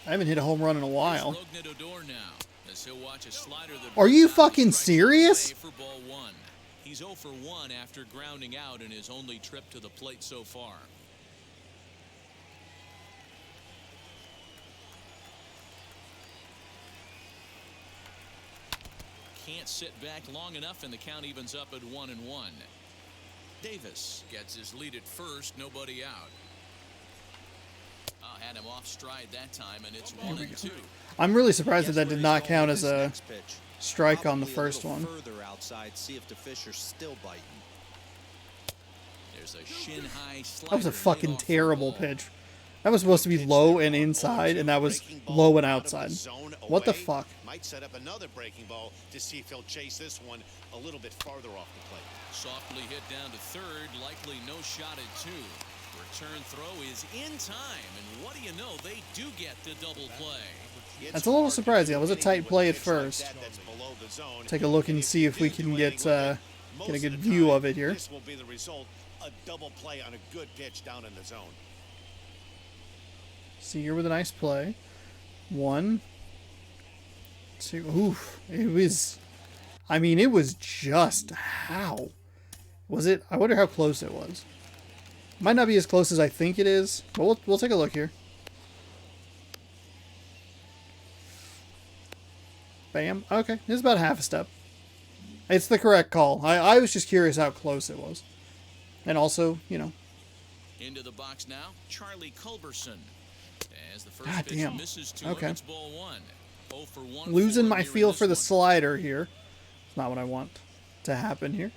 I haven't hit a home run in a while. Lognit Odor now, as he'll watch a slider that Are you burns out and fucking strikes serious? away for ball 1. He's 0 for 1 after grounding out in his only trip to the plate so far. can't sit back long enough, and the count evens up at 1-1. Davis gets his lead at first, nobody out. Had him off stride that time, and it's 1-2. I'm really surprised that Guess that where did he's not going count with as his a next pitch. strike on the Probably a first little one. further outside, see if the fish are still biting. There's a shin-high slider. That was a laid fucking off for a terrible ball. pitch. That was supposed to be low and inside, and that was low and outside. What the fuck? Might set up another breaking ball to see if he'll chase this one a little bit farther off the plate. Softly hit down to third, likely no shot at 2. Return throw is in time, and what do you know, they do get the double play. That's a little surprising. That was a tight play at first. Take a look and see if we can get a good view of it here. This will be the result, a double play on a good pitch down in the zone. See here with a nice play. 1, 2. Oof. It was. I mean, it was just how. Was it? I wonder how close it was. Might not be as close as I think it is, but we'll take a look here. Bam. Okay, it's about half a step. It's the correct call. I was just curious how close it was. And also, you know. Into the box now, Charlie Culberson. As the first God pitch damn. misses to Okay. him, it's ball 1. 0 for 1 Losing my here in feel this for the one. slider here. It's not what I want to happen here.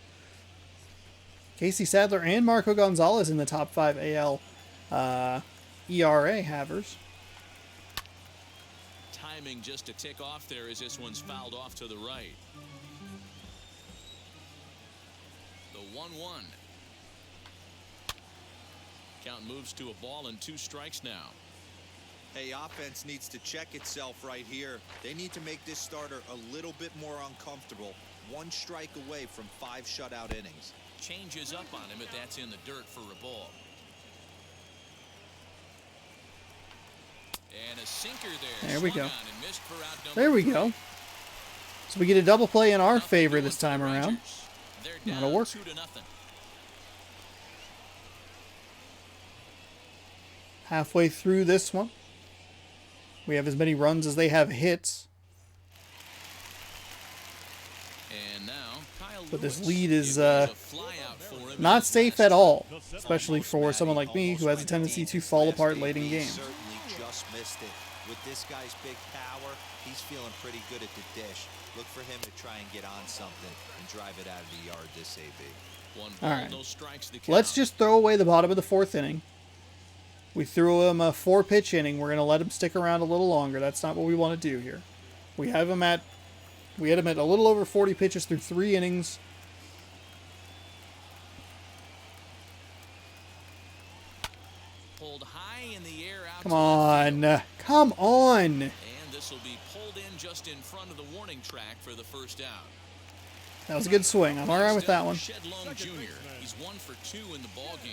Casey Sadler and Marco Gonzalez in the top 5 AL ERA havers. Timing just to tick off there as this one's fouled off to the right. The 1-1. Count moves to a ball and 2 strikes now. Hey, offense needs to check itself right here. They need to make this starter a little bit more uncomfortable. 1 strike away from 5 shutout innings. Changes up on him, but that's in the dirt for a ball. And a sinker there. There we Swung go. on and missed for out number There we 3. go. So we get a double play in our Nothing favor doing this for the time around. Rangers. They're That'll down work. 2-0. Halfway through this one, we have as many runs as they have hits. And now Kyle But this Lewis. lead is It was a fly out for him in not his safe last at all, The especially for someone like me who has a tendency to fall apart late in He games. certainly just missed it. With this guy's big power, he's feeling pretty good at the dish. Look for him to try and get on something and drive it out of the yard this AB. 1 ball, All right. no strikes to count. Let's just throw away the bottom of the 4th inning. We threw him a 4-pitch inning. We're going to let him stick around a little longer. That's not what we want to do here. We had him at a little over 40 pitches through 3 innings. pulled high in the air out Come to left field. on. Come on. And this will be pulled in just in front of the warning track for the first out. That was a good swing. I'm all right with that one. Shedlone Jr. He's 1 for 2 in the ball game.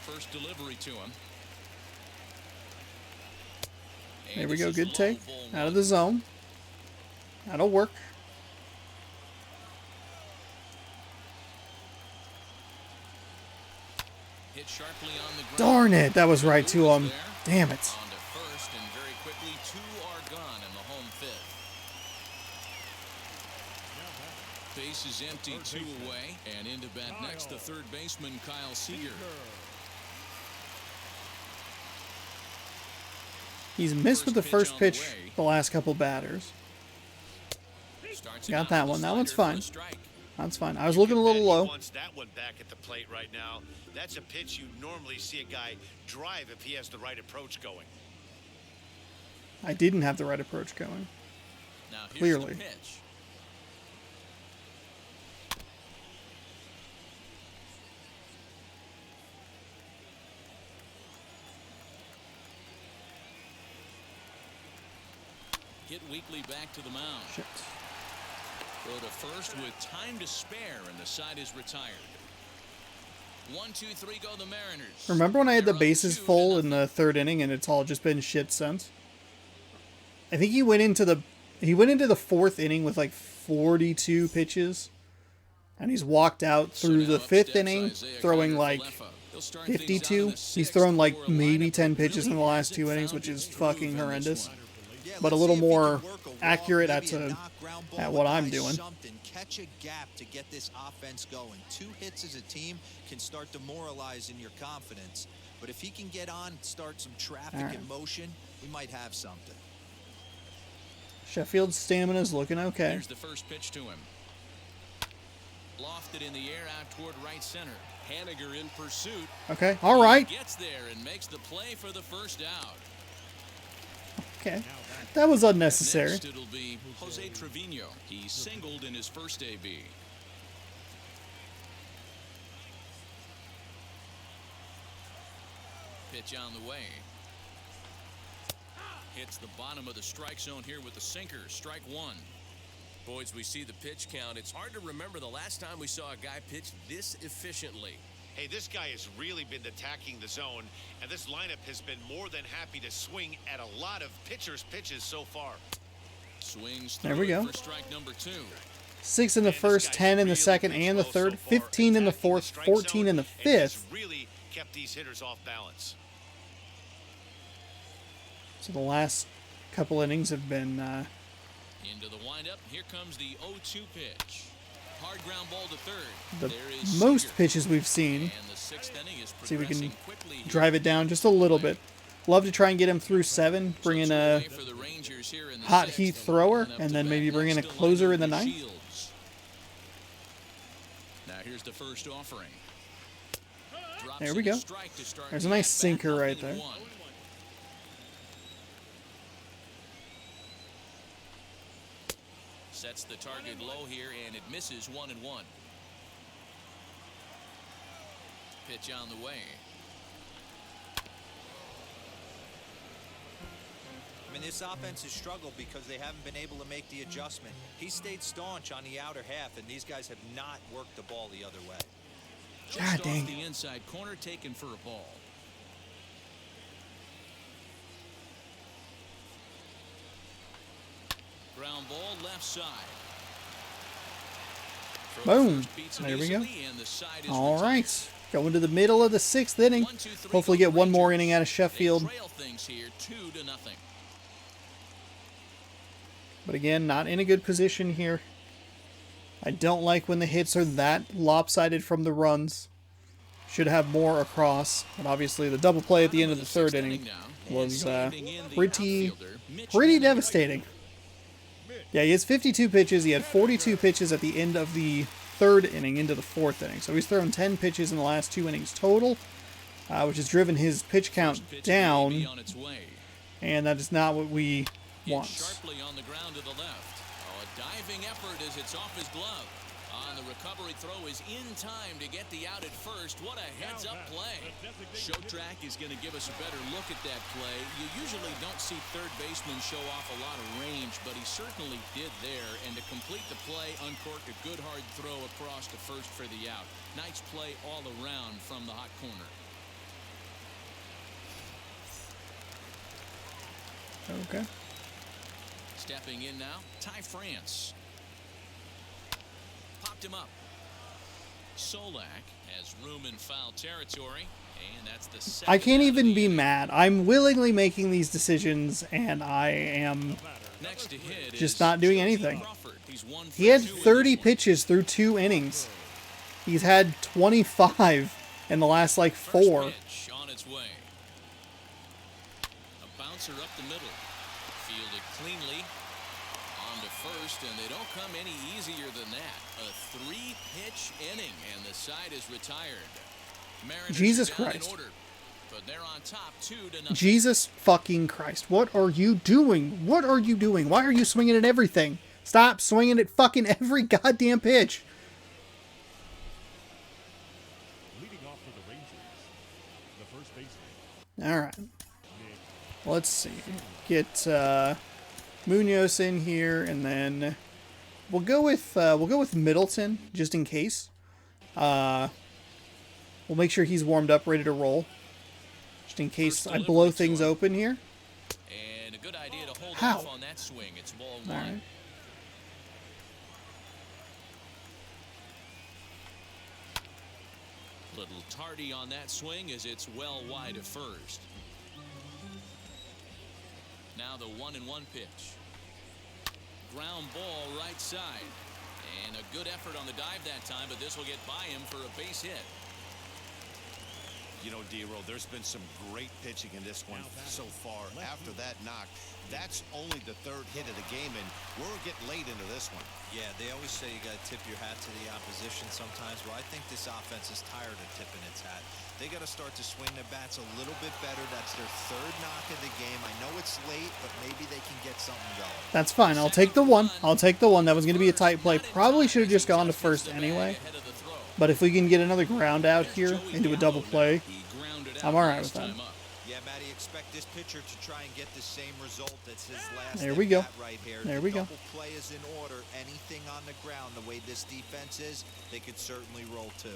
First delivery to him. There we go. Good take. Out of the zone. That'll work. Hit sharply on the ground. Darn it. That was right to him. Lewis there. Damn it. On to first, and very quickly 2 are gone in the home 5th. Base is empty, 2 away, and into bat next, the third baseman Kyle Seager. He's missed with the first pitch the last couple batters. Starts Got it that out with one. a That one's slider for fine. a strike. That's fine. I was looking a little He low. wants that one back at the plate right now. That's a pitch you normally see a guy drive if he has the right approach going. I didn't have the right approach going. Now here's Clearly. the pitch. Hit weakly back to the mound. Shit. Go to first with time to spare, and the side is retired. 1, 2, 3 go the Mariners. Remember when I had the They're up bases 2-0. full in the 3rd inning and it's all just been shit since? I think he went into the 4th inning with like 42 pitches, and he's walked out So through now the up 5th steps inning Isaiah throwing Carter like Falefa. He'll start things out in 52. the He's 6th thrown like for a maybe lineup 10 that pitches in really the last hasn't 2 innings, found which is its groove fucking in this horrendous. one. Yeah, but a let's little see if he can more work a walk, accurate maybe a at knock, ground ball, at a what I'm guy, doing. something. Catch a gap to get this offense going. 2 hits as a team can start demoralizing your confidence. But if he can get on, start some traffic in motion, we might have something. Sheffield's stamina's looking okay. Here's the first pitch to him. Lofted in the air out toward right center. Haniger in pursuit. Okay, all right. He gets there and makes the play for the first out. Okay, that was unnecessary. Next it'll be Jose Trevino. He singled in his first AB. Pitch on the way. Hits the bottom of the strike zone here with the sinker. Strike 1. Boys, we see the pitch count. It's hard to remember the last time we saw a guy pitch this efficiently. Hey, this guy has really been attacking the zone, and this lineup has been more than happy to swing at a lot of pitchers' pitches so far. Swings There we go. for strike number 2. 6 in the first, 10 in the second and the third, 15 in the fourth, 14 in the fifth. Really kept these hitters off balance. So the last couple innings have been Into the windup. Here comes the 0-2 pitch. Hard ground ball to third. the There is most Seager. pitches we've seen. And the 6th inning is See if we can progressing quickly here. drive it down just a little bit. Love to try and get him through 7, bring in a For the Rangers here in the hot 6th. heat thrower, Up and to then bat maybe bring in a next to closer in the Lennon 9th. Shields. Now here's the first offering. Drops There we in go. a strike to start There's a the nice at-bat, sinker right 0-1. there. Sets the target low here, and it misses 1-1. Pitch on the way. I mean, this offense has struggled because they haven't been able to make the adjustment. He stayed staunch on the outer half, and these guys have not worked the ball the other way. Just God off dang. the inside corner, taken for a ball. Ground ball left side. Throw Boom. first beats him There we go. easily, and the side is All retired. right, going to the middle of the 6th inning. 1-2-3 Hopefully go get one more Rangers. inning out of Sheffield. They trail things here 2-0. But again, not in a good position here. I don't like when the hits are that lopsided from the runs. Should have more across. But obviously the double play at the end of the 3rd inning was pretty devastating. Yeah, he has 52 pitches. He had 42 pitches at the end of the 3rd inning into the 4th inning. So he's thrown 10 pitches in the last 2 innings total, which has driven his pitch count down. And that is not what we want. Sharply on the ground to the left. Oh, a diving effort as it's off his glove. On the recovery throw is in time to get the out at first. What a heads-up play. Showtrack is going to give us a better look at that play. You usually don't see third basemen show off a lot of range, but he certainly did there. And to complete the play, uncorked a good hard throw across to first for the out. Nice play all around from the hot corner. Okay. Stepping in now, Ty France. Popped him up. Solak has room in foul territory, and that's the second I can't out of even the be inning. mad. I'm willingly making these decisions, and I am Next to hit just is not doing Josie anything. Crawford. He's 1 for He had 2 in 30 this one. pitches through 2 innings. He's had 25 in the last, like, First 4. pitch on its way. A bouncer up the middle. Fielded cleanly. On to first, and they don't come any easier than that. A 3-pitch inning, and the side is retired. Mariners Jesus are down Christ. in order, but they're on top 2-0. Jesus fucking Christ. What are you doing? What are you doing? Why are you swinging at everything? Stop swinging at fucking every goddamn pitch. Leading off for the Rangers, the first baseman. All right. Let's see. Get Munoz in here, and then we'll go with Middleton just in case. We'll make sure he's warmed up, ready to roll, just in case I blow things open here. And a good idea to hold How? off on that swing. It's ball 1. All right. Little tardy on that swing as it's well wide of first. Now the 1-1 pitch. Ground ball right side. And a good effort on the dive that time, but this will get by him for a base hit. You know, D-Roll, there's been some great pitching in this one so far. After that knock, that's only the third hit of the game, and we're getting late into this one. Yeah, they always say you got to tip your hat to the opposition sometimes. Well, I think this offense is tired of tipping its hat. They got to start to swing the bats a little bit better. That's their third knock of the game. I know it's late, but maybe they can get something going. That's fine. I'll take the one. I'll take the one. That was going to be a tight play. Probably should have just gone to first anyway. But if we can get another ground out here into a double play, I'm all right with that. Yeah, Matty, expect this pitcher to try and get the same result that's his last There we go. right here. There we go. Double play is in order. Anything on the ground, the way this defense is, they could certainly roll too.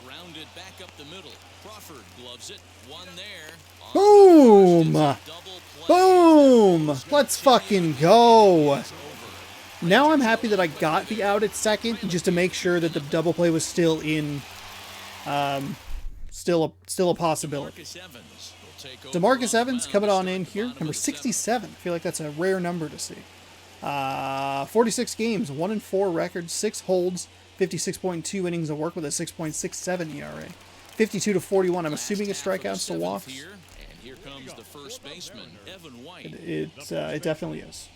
Grounded back up the middle. Crawford gloves it. One there. Boom! Boom! Let's fucking go! Now I'm happy that I got the out at second, just to make sure that the double play was still in, still a possibility. DeMarcus Evans coming on in here, number 67. I feel like that's a rare number to see. 46 games, 1-4 record, 6 holds, 56.2 innings of work with a 6.67 ERA. 52-41. I'm assuming it's strikeouts to walks. And here comes the first baseman, Evan White. It definitely is.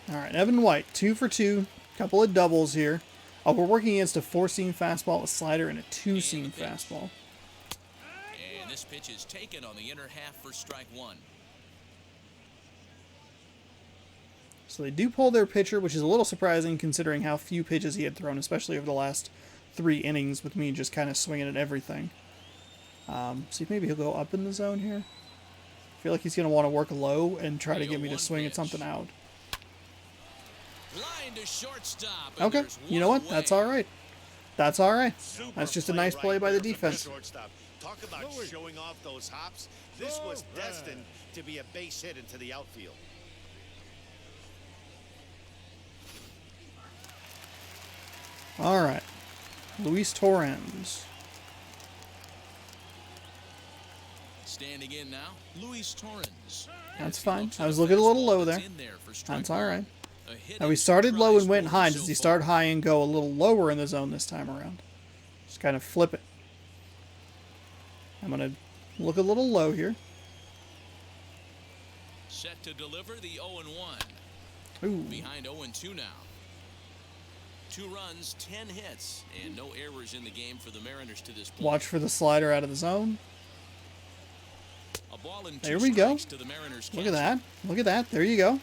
All right, Evan White, 2 for 2, couple of doubles here. Oh, we're working against a 4-seam fastball, a slider, and a 2-seam fastball. And this pitch is taken on the inner half for strike one. So they do pull their pitcher, which is a little surprising considering how few pitches he had thrown, especially over the last 3 innings with me just kind of swinging at everything. See if maybe he'll go up in the zone here. I feel like he's going to want to work low and try to get me to swing at something out. Line to shortstop. Okay, you know what? That's all right. That's all right. That's just a nice play by the defense. Talk about showing off those hops. This was destined to be a base hit into the outfield. All right. Luis Torrens. Standing in now, Luis Torrens. That's fine. I was looking a little low there. That's all right. Now we started low and went high. Does he start high and go a little lower in the zone this time around? Just kind of flip it. I'm going to look a little low here. Set to deliver the 0-1. Ooh. Behind 0-2 now. 2 runs, 10 hits, and no errors in the game for the Mariners to this point. Watch for the slider out of the zone. A ball and 2 there we go. to the Mariners. Look at that. Look at that. There you go.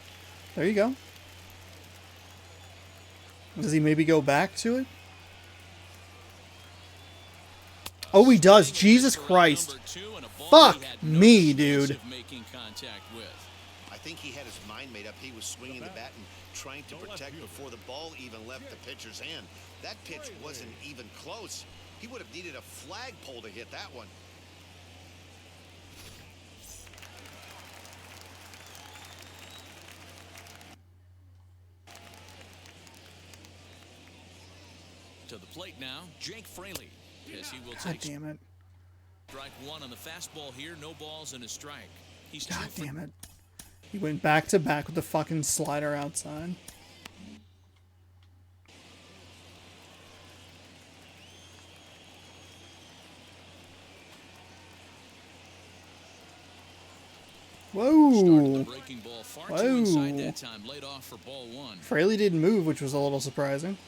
There you go. Does he maybe go back to it? Oh, he does. Jesus Christ. Fuck me, dude. I think he had his mind made up. He was swinging the bat and trying to protect before the ball even left the pitcher's hand. That pitch wasn't even close. He would have needed a flagpole to hit that one. To the plate now, Jake Fraley. Yes, he will God take damn it. strike one on the fastball here. No balls and a strike. He's God damn it. He went back to back with the fucking slider outside. Whoa. Whoa. Fraley didn't move, which was a little surprising.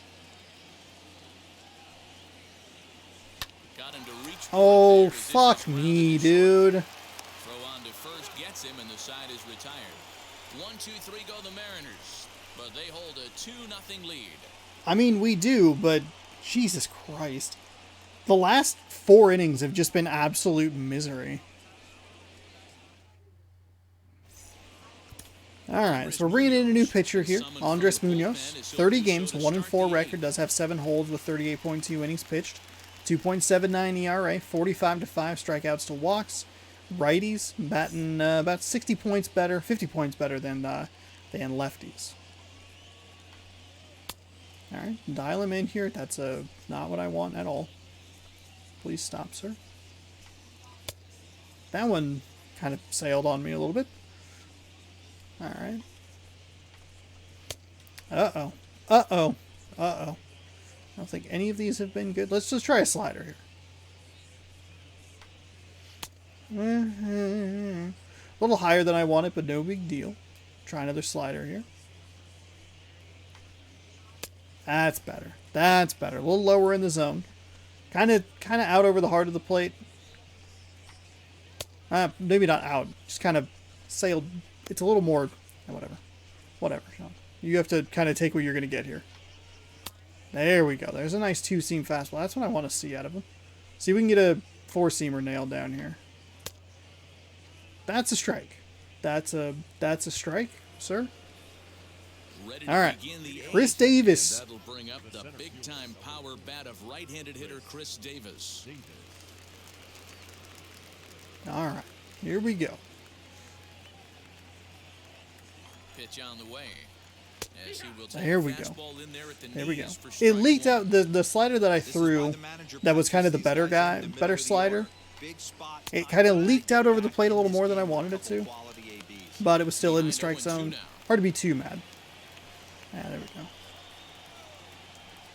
Oh, fuck me, dude. Throw on to first gets him, and the side is retired. 1-2-3 go the Mariners, but they hold a 2-0 lead. I mean, we do, but Jesus Christ. The last 4 innings have just been absolute misery. Alright, so we're bringing in a new pitcher here. Andres Munoz. 30 games, 1-4 record, does have 7 holds with 38.2 innings pitched. 2.79 ERA, 45-5 strikeouts to walks. Righties batting about 60 points better, 50 points better than lefties. All right, dial him in here. That's not what I want at all. Please stop, sir. That one kind of sailed on me a little bit. All right. Uh-oh. Uh-oh. Uh-oh. I don't think any of these have been good. Let's just try a slider here. A little higher than I wanted, but no big deal. Try another slider here. That's better. That's better. A little lower in the zone. Kind of out over the heart of the plate. Maybe not out. Just kind of sailed. It's a little more... Whatever. Whatever, Sean. You have to kind of take what you're going to get here. There we go. There's a nice two-seam fastball. That's what I want to see out of him. See if we can get a four-seamer nailed down here. That's a strike. That's a strike, sir. All right, Chris Davis. That'll bring up the big-time power bat of right-handed hitter Chris Davis. All right, here we go. Pitch on the way. There we go. There we go. It leaked out the slider that I threw. That was kind of the better slider. It kind of leaked out over the plate a little more than I wanted it to, but it was still in the strike zone. Hard to be too mad. Yeah, there we go.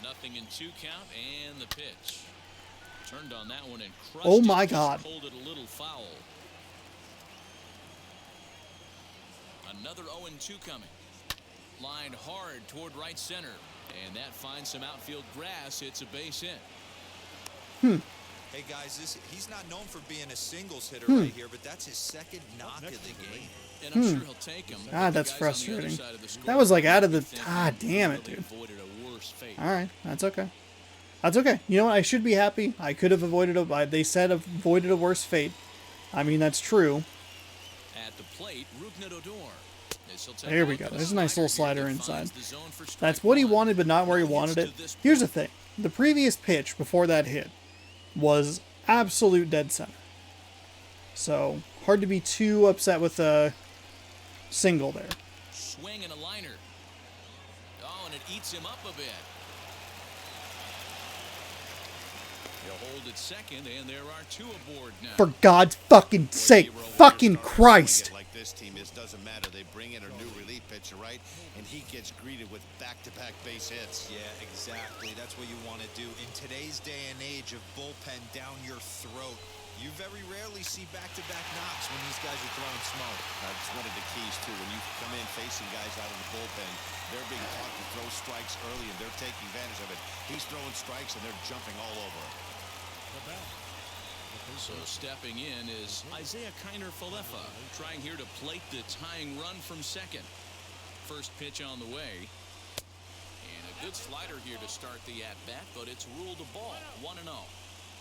Nothing in 2 count, and the pitch turned on that one and crushed. Oh my God! Pulled it a little foul. Another 0-2 coming. Lined hard toward right center, and that finds some outfield grass. It's a base hit. Hey guys, he's not known for being a singles hitter right here, but that's his second knock of the game. And I'm sure he'll take him. God, that's frustrating. That was like out of the... Ah, damn it, dude. All right, that's okay. That's okay. You know what? I should be happy. I could have avoided a... They said avoided a worse fate. I mean, that's true. At the plate, there we go. There's a nice little slider inside. That's what he wanted, but not where he wanted it. Here's the thing. The previous pitch before that hit was absolute dead center. So, hard to be too upset with a single there. Swing and a liner. Oh, and it eats him up a bit. He'll hold at second, and there are 2 aboard now. For God's fucking sake. Fucking Christ. Like this team is, doesn't matter. They bring in a new relief pitcher, right? And he gets greeted with back-to-back base hits. Yeah, exactly. That's what you want to do. In today's day and age of bullpen down your throat, you very rarely see back-to-back knocks when these guys are throwing smoke. That's one of the keys, too. When you come in facing guys out of the bullpen, they're being taught to throw strikes early, and they're taking advantage of it. He's throwing strikes, and they're jumping all over it. So stepping in is Isaiah Kiner-Falefa, trying here to plate the tying run from second. First pitch on the way. And a good slider here to start the at-bat, but it's ruled a ball, 1-0.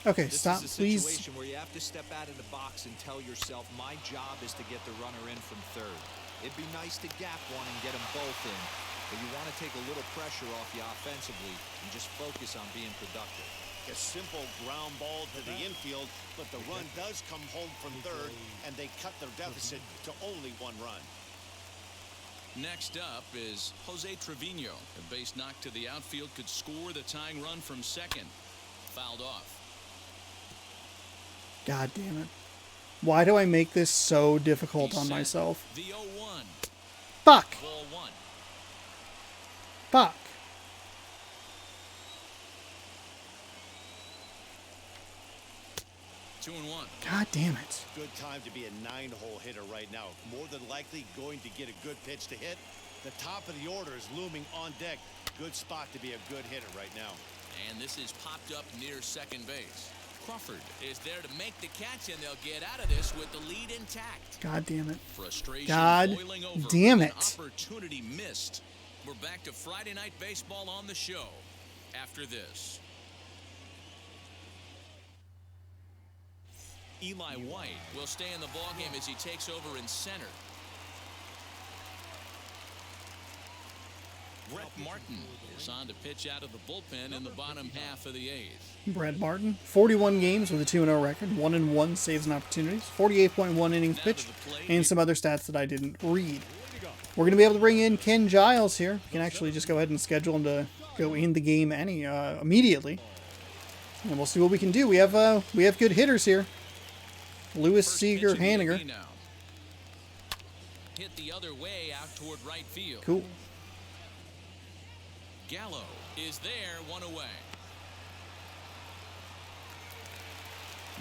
Okay, this stop, is a please. Situation where you have to step out of the box and tell yourself, my job is to get the runner in from third. It'd be nice to gap one and get them both in, but you want to take a little pressure off you offensively and just focus on being productive. A simple ground ball to the infield, but the run does come home from third, and they cut their deficit to only 1 run. Next up is Jose Trevino. A base knock to the outfield could score the tying run from second. Fouled off. God damn it. Why do I make this so difficult on myself? The 0-1. Fuck. Ball 1. Fuck. Two and one. God damn it. Good time to be a 9-hole hitter right now. More than likely going to get a good pitch to hit. The top of the order is looming on deck. Good spot to be a good hitter right now. And this is popped up near second base. Crawford is there to make the catch, and they'll get out of this with the lead intact. God damn it. Frustration God boiling over. damn it. Opportunity missed. We're back to Friday Night Baseball on the show after this. Eli White will stay in the ballgame as he takes over in center. Brett Martin is on to pitch out of the bullpen in the bottom half of the 8th. Brett Martin, 41 games with a 2-0 record, 1-1 saves and opportunities, 48.1 innings pitched, and some other stats that I didn't read. We're going to be able to bring in Ken Giles here. We can actually just go ahead and schedule him to go in the game immediately. And we'll see what we can do. We have good hitters here. Lewis, First Seager, pitch in the Haniger. AB now. Hit the other way out toward right field. Cool. Gallo is there, one away.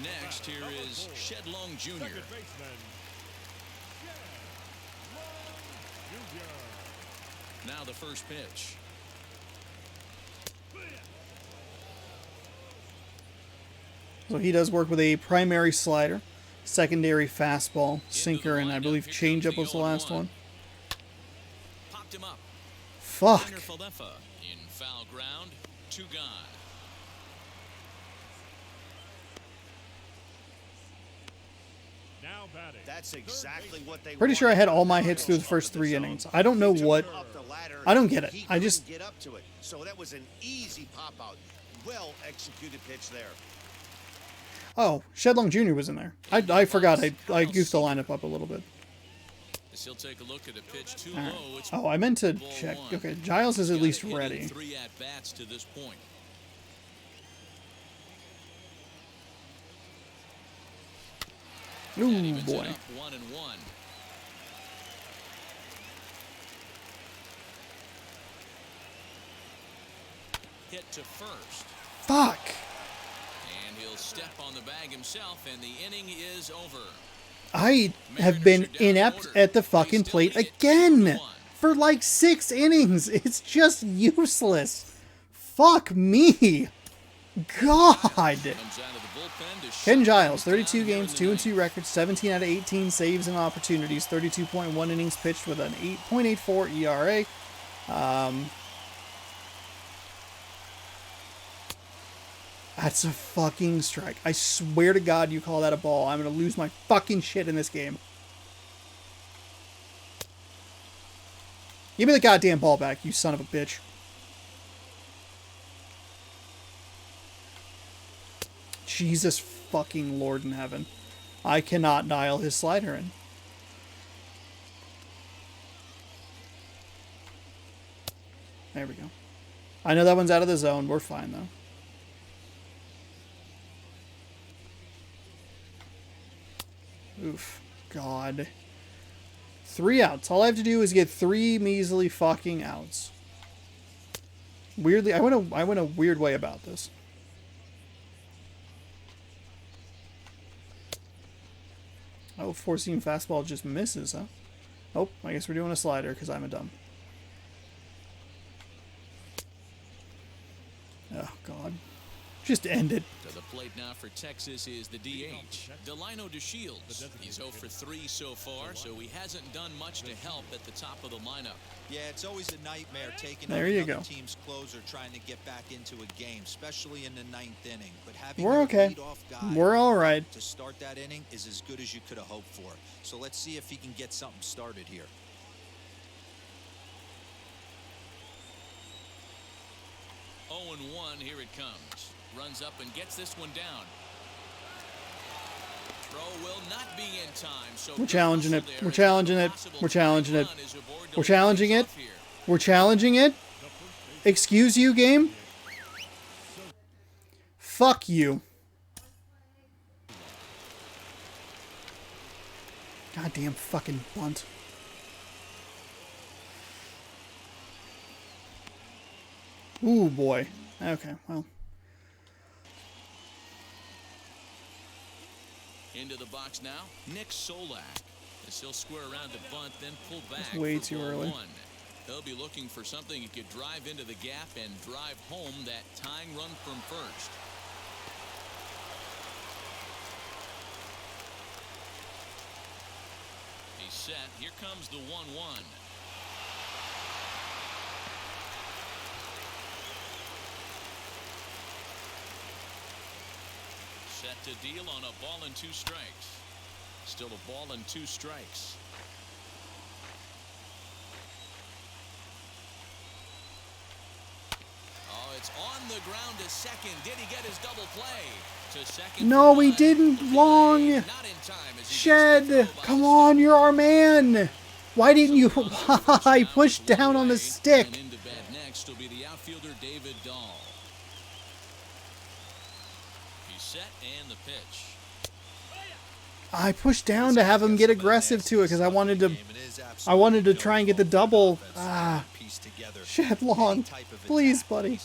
Next, here is Shedlong Jr. Second baseman, Long Jr. Now the first pitch. So he does work with a primary slider, secondary fastball, sinker, and I believe changeup was the last one. Popped him up. Fuck. Tanner Falefa in foul ground. 2 gone. Now batting. That's exactly what they Pretty sure I had all my hits through the first 3 innings. I don't know what. I don't get it. I just. Get up to it. So that was an easy pop out. Well executed pitch there. Oh, Shedlong Jr. was in there. I forgot. I goofed the lineup up a little bit. He'll take a look at a pitch too All right. low. It's Oh, I meant to ball check. one. Okay, Giles is at Got least a hit in ready. 3 at-bats to this point. And Ooh, evens it boy. up 1-1. Hit to first. Fuck. And he'll step on the bag himself, and the inning is over. I have been inept at the fucking plate again for like 6 innings. It's just useless. Fuck me. God. Comes out of the bullpen to Ken shut Giles, things 32 down here in games, the 2-2 record, 17 out of 18 saves and opportunities, 32.1 innings pitched with an 8.84 ERA. That's a fucking strike. I swear to God you call that a ball. I'm going to lose my fucking shit in this game. Give me the goddamn ball back, you son of a bitch. Jesus fucking Lord in heaven. I cannot dial his slider in. There we go. I know that one's out of the zone. We're fine, though. Oof. God. 3 outs. All I have to do is get 3 measly fucking outs. Weirdly, I went a weird way about this. Oh, 4-seam fastball just misses, huh? Oh, I guess we're doing a slider because I'm a dumb. Oh, God. Just end it. To the plate now for Texas is the DH, Delino DeShields. He's 0 for 3 so far, so he hasn't done much to help at the top of the lineup. Yeah, it's always a nightmare taking There out you another go. team's closer trying to get back into a game, especially in the 9th inning. But having We're your okay. leadoff guy We're all right. to start that inning is as good as you could have hoped for. So let's see if he can get something started here. Oh and 1, here it comes. Runs up and gets this one down. Throw will not be in time. So We're challenging it. there. We're challenging it. Possible We're challenging it. run is aboard to We're lead challenging things it. off here. We're challenging it. Excuse you, game? Fuck you. Goddamn fucking bunt. Ooh, boy. Okay, well. Into the box now, Nick Solak. As he'll square around to bunt, then pull back. That's way for too ball early. 1. He'll be looking for something he could drive into the gap and drive home that tying run from first. He's set. Here comes the 1-1. Set to deal on a ball and 2 strikes. Still a ball and 2 strikes. Oh, it's on the ground to second. Did he get his double play? To second. No, for we one. didn't. Long. Not in time as he Shed. gets the throw by Come the on, you're our man. Why didn't you? Why push down on the stick? And into bat next will be the outfielder David Dahl. He's set and the pitch. I pushed down to have him get aggressive to it because I wanted to try and get the double. Shed Long, please, buddy.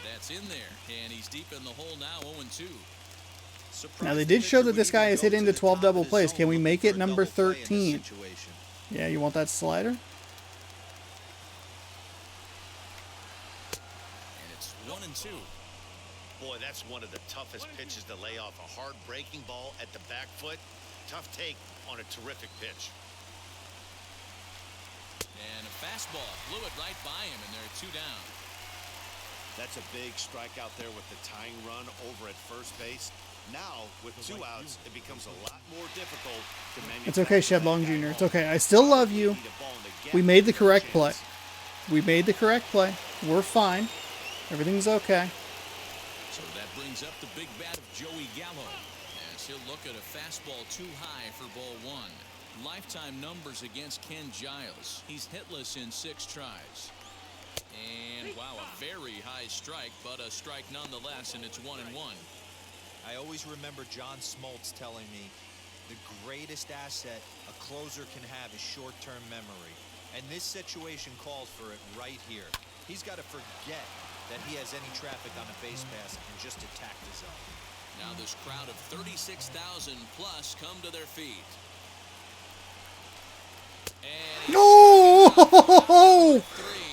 That's in there, and he's deep in the hole now, 0-2. Now they did show that this guy has hit into 12 double plays. Can we make it number 13? Yeah, you want that slider? And it's 1-2. Boy, that's one of the toughest pitches to lay off. A hard breaking ball at the back foot. Tough take on a terrific pitch. And a fastball blew it right by him, and there are 2 down. That's a big strikeout there with the tying run over at first base. Now, with 2 outs, it becomes a lot more difficult to manufacture. It's okay, Shed Long Jr. It's okay. I still love you. We made the correct play. We made the correct play. We're fine. Everything's okay. So that brings up the big bat of Joey Gallo, as he'll look at a fastball too high for ball 1. Lifetime numbers against Ken Giles. He's hitless in 6 tries. And wow, a very high strike, but a strike nonetheless, and it's 1-1. I always remember John Smoltz telling me the greatest asset a closer can have is short-term memory. And this situation calls for it right here. He's got to forget that he has any traffic on a base pass and just attack the zone. Now this crowd of 36,000 plus come to their feet. No!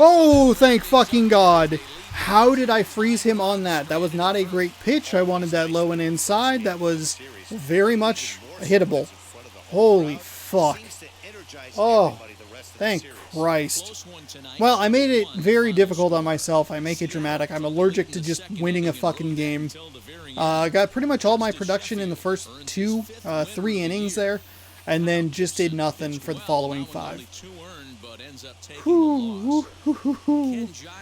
Oh, thank fucking God. How did I freeze him on that? That was not a great pitch. I wanted that low and inside. That was very much hittable. Holy fuck. Oh, thank Christ. Well, I made it very difficult on myself. I make it dramatic. I'm allergic to just winning a fucking game. I got pretty much all my production in the first 3 innings there, and then just did nothing for the following 5. Remember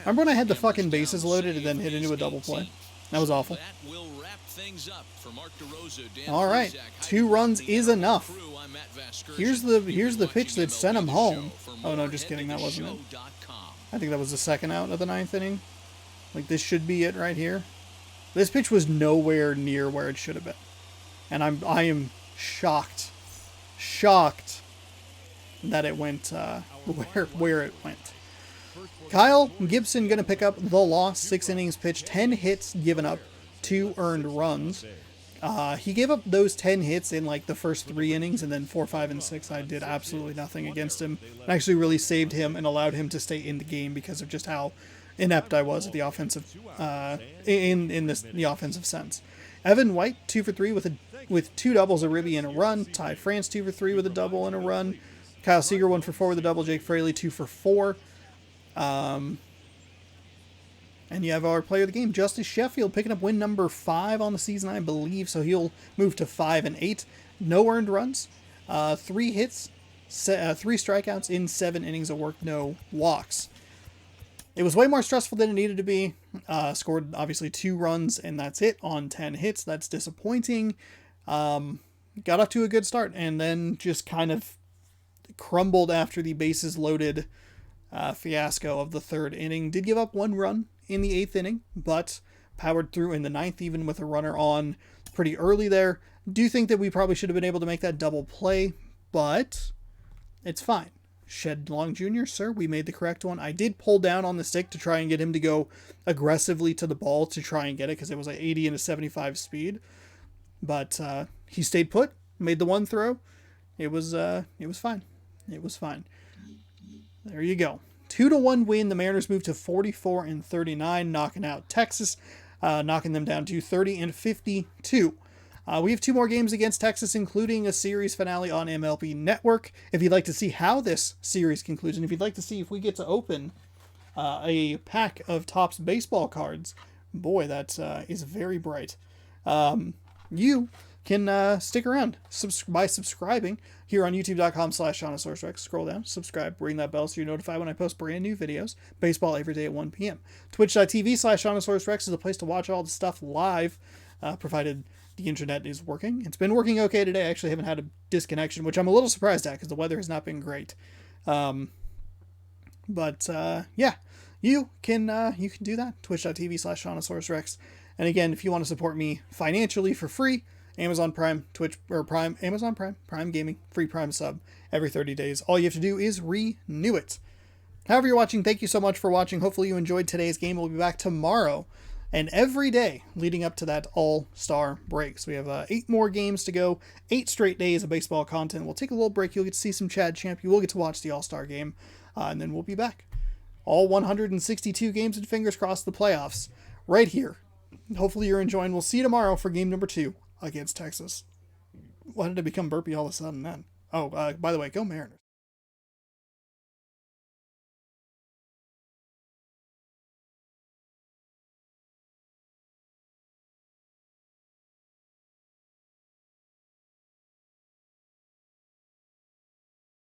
when I had the fucking bases loaded and then hit into a double play? That was awful. Alright, 2 runs is enough. Here's the pitch that sent him home. Oh no, just kidding, that wasn't it. I think that was the 2nd out of the 9th inning. Like, this should be it right here. This pitch was nowhere near where it should have been. And I am shocked that it went where it went. Kyle Gibson going to pick up the loss. 6 innings pitched, 10 hits given up, 2 earned runs. He gave up those 10 hits in like the first 3 innings, and then 4, 5, and 6 I did absolutely nothing against him. I actually really saved him and allowed him to stay in the game because of just how inept I was at the offensive the offensive sense. Evan White 2 for 3 with 2 doubles, a ribby, and a run. Ty France 2 for 3 with a double and a run. Kyle Seager 1 for 4 with a double. Jake Fraley 2 for 4. And you have our player of the game, Justice Sheffield, picking up win number 5 on the season, I believe. So he'll move to 5 and 8. No earned runs, 3 hits, 3 strikeouts in 7 innings of work, no walks. It was way more stressful than it needed to be. Scored obviously 2 runs, and that's it on 10 hits. That's disappointing. Got off to a good start, and then just kind of crumbled after the bases loaded fiasco of the 3rd inning. Did give up 1 run in the 8th inning, but powered through in the 9th, even with a runner on pretty early there. Do think that we probably should have been able to make that double play, but it's fine. Shed Long Jr., sir, we made the correct one. I did pull down on the stick to try and get him to go aggressively to the ball to try and get it, because it was like 80 and a 75 speed. But he stayed put, made the 1 throw. It was fine. It was fine. There you go. 2-1 win. The Mariners move to 44 and 39, knocking out Texas, knocking them down to 30 and 52. We have 2 more games against Texas, including a series finale on MLB Network. If you'd like to see how this series concludes, and if you'd like to see if we get to open a pack of Topps baseball cards, boy, that is very bright. You can stick around by subscribing here on youtube.com/ShaunaSourceRex. Scroll down, subscribe, ring that bell so you're notified when I post brand new videos. Baseball every day at 1 p.m. Twitch.tv/ShaunaSourceRex is a place to watch all the stuff live, provided the internet is working. It's been working okay today. I actually haven't had a disconnection, which I'm a little surprised at because the weather has not been great. Yeah, you can do that. Twitch.tv/ShaunaSourceRex. And again, if you want to support me financially for free, Amazon Prime, Twitch, or Prime, Amazon Prime, Prime Gaming, free Prime sub every 30 days. All you have to do is renew it. However you're watching, thank you so much for watching. Hopefully you enjoyed today's game. We'll be back tomorrow and every day leading up to that All-Star break. So we have 8 more games to go, 8 straight days of baseball content. We'll take a little break. You'll get to see some Chad Champ. You will get to watch the All-Star game, and then we'll be back. All 162 games, and fingers crossed the playoffs right here. Hopefully you're enjoying. We'll see you tomorrow for game number 2 against Texas. Why did it become burpy all of a sudden then? Oh, by the way, go Mariners.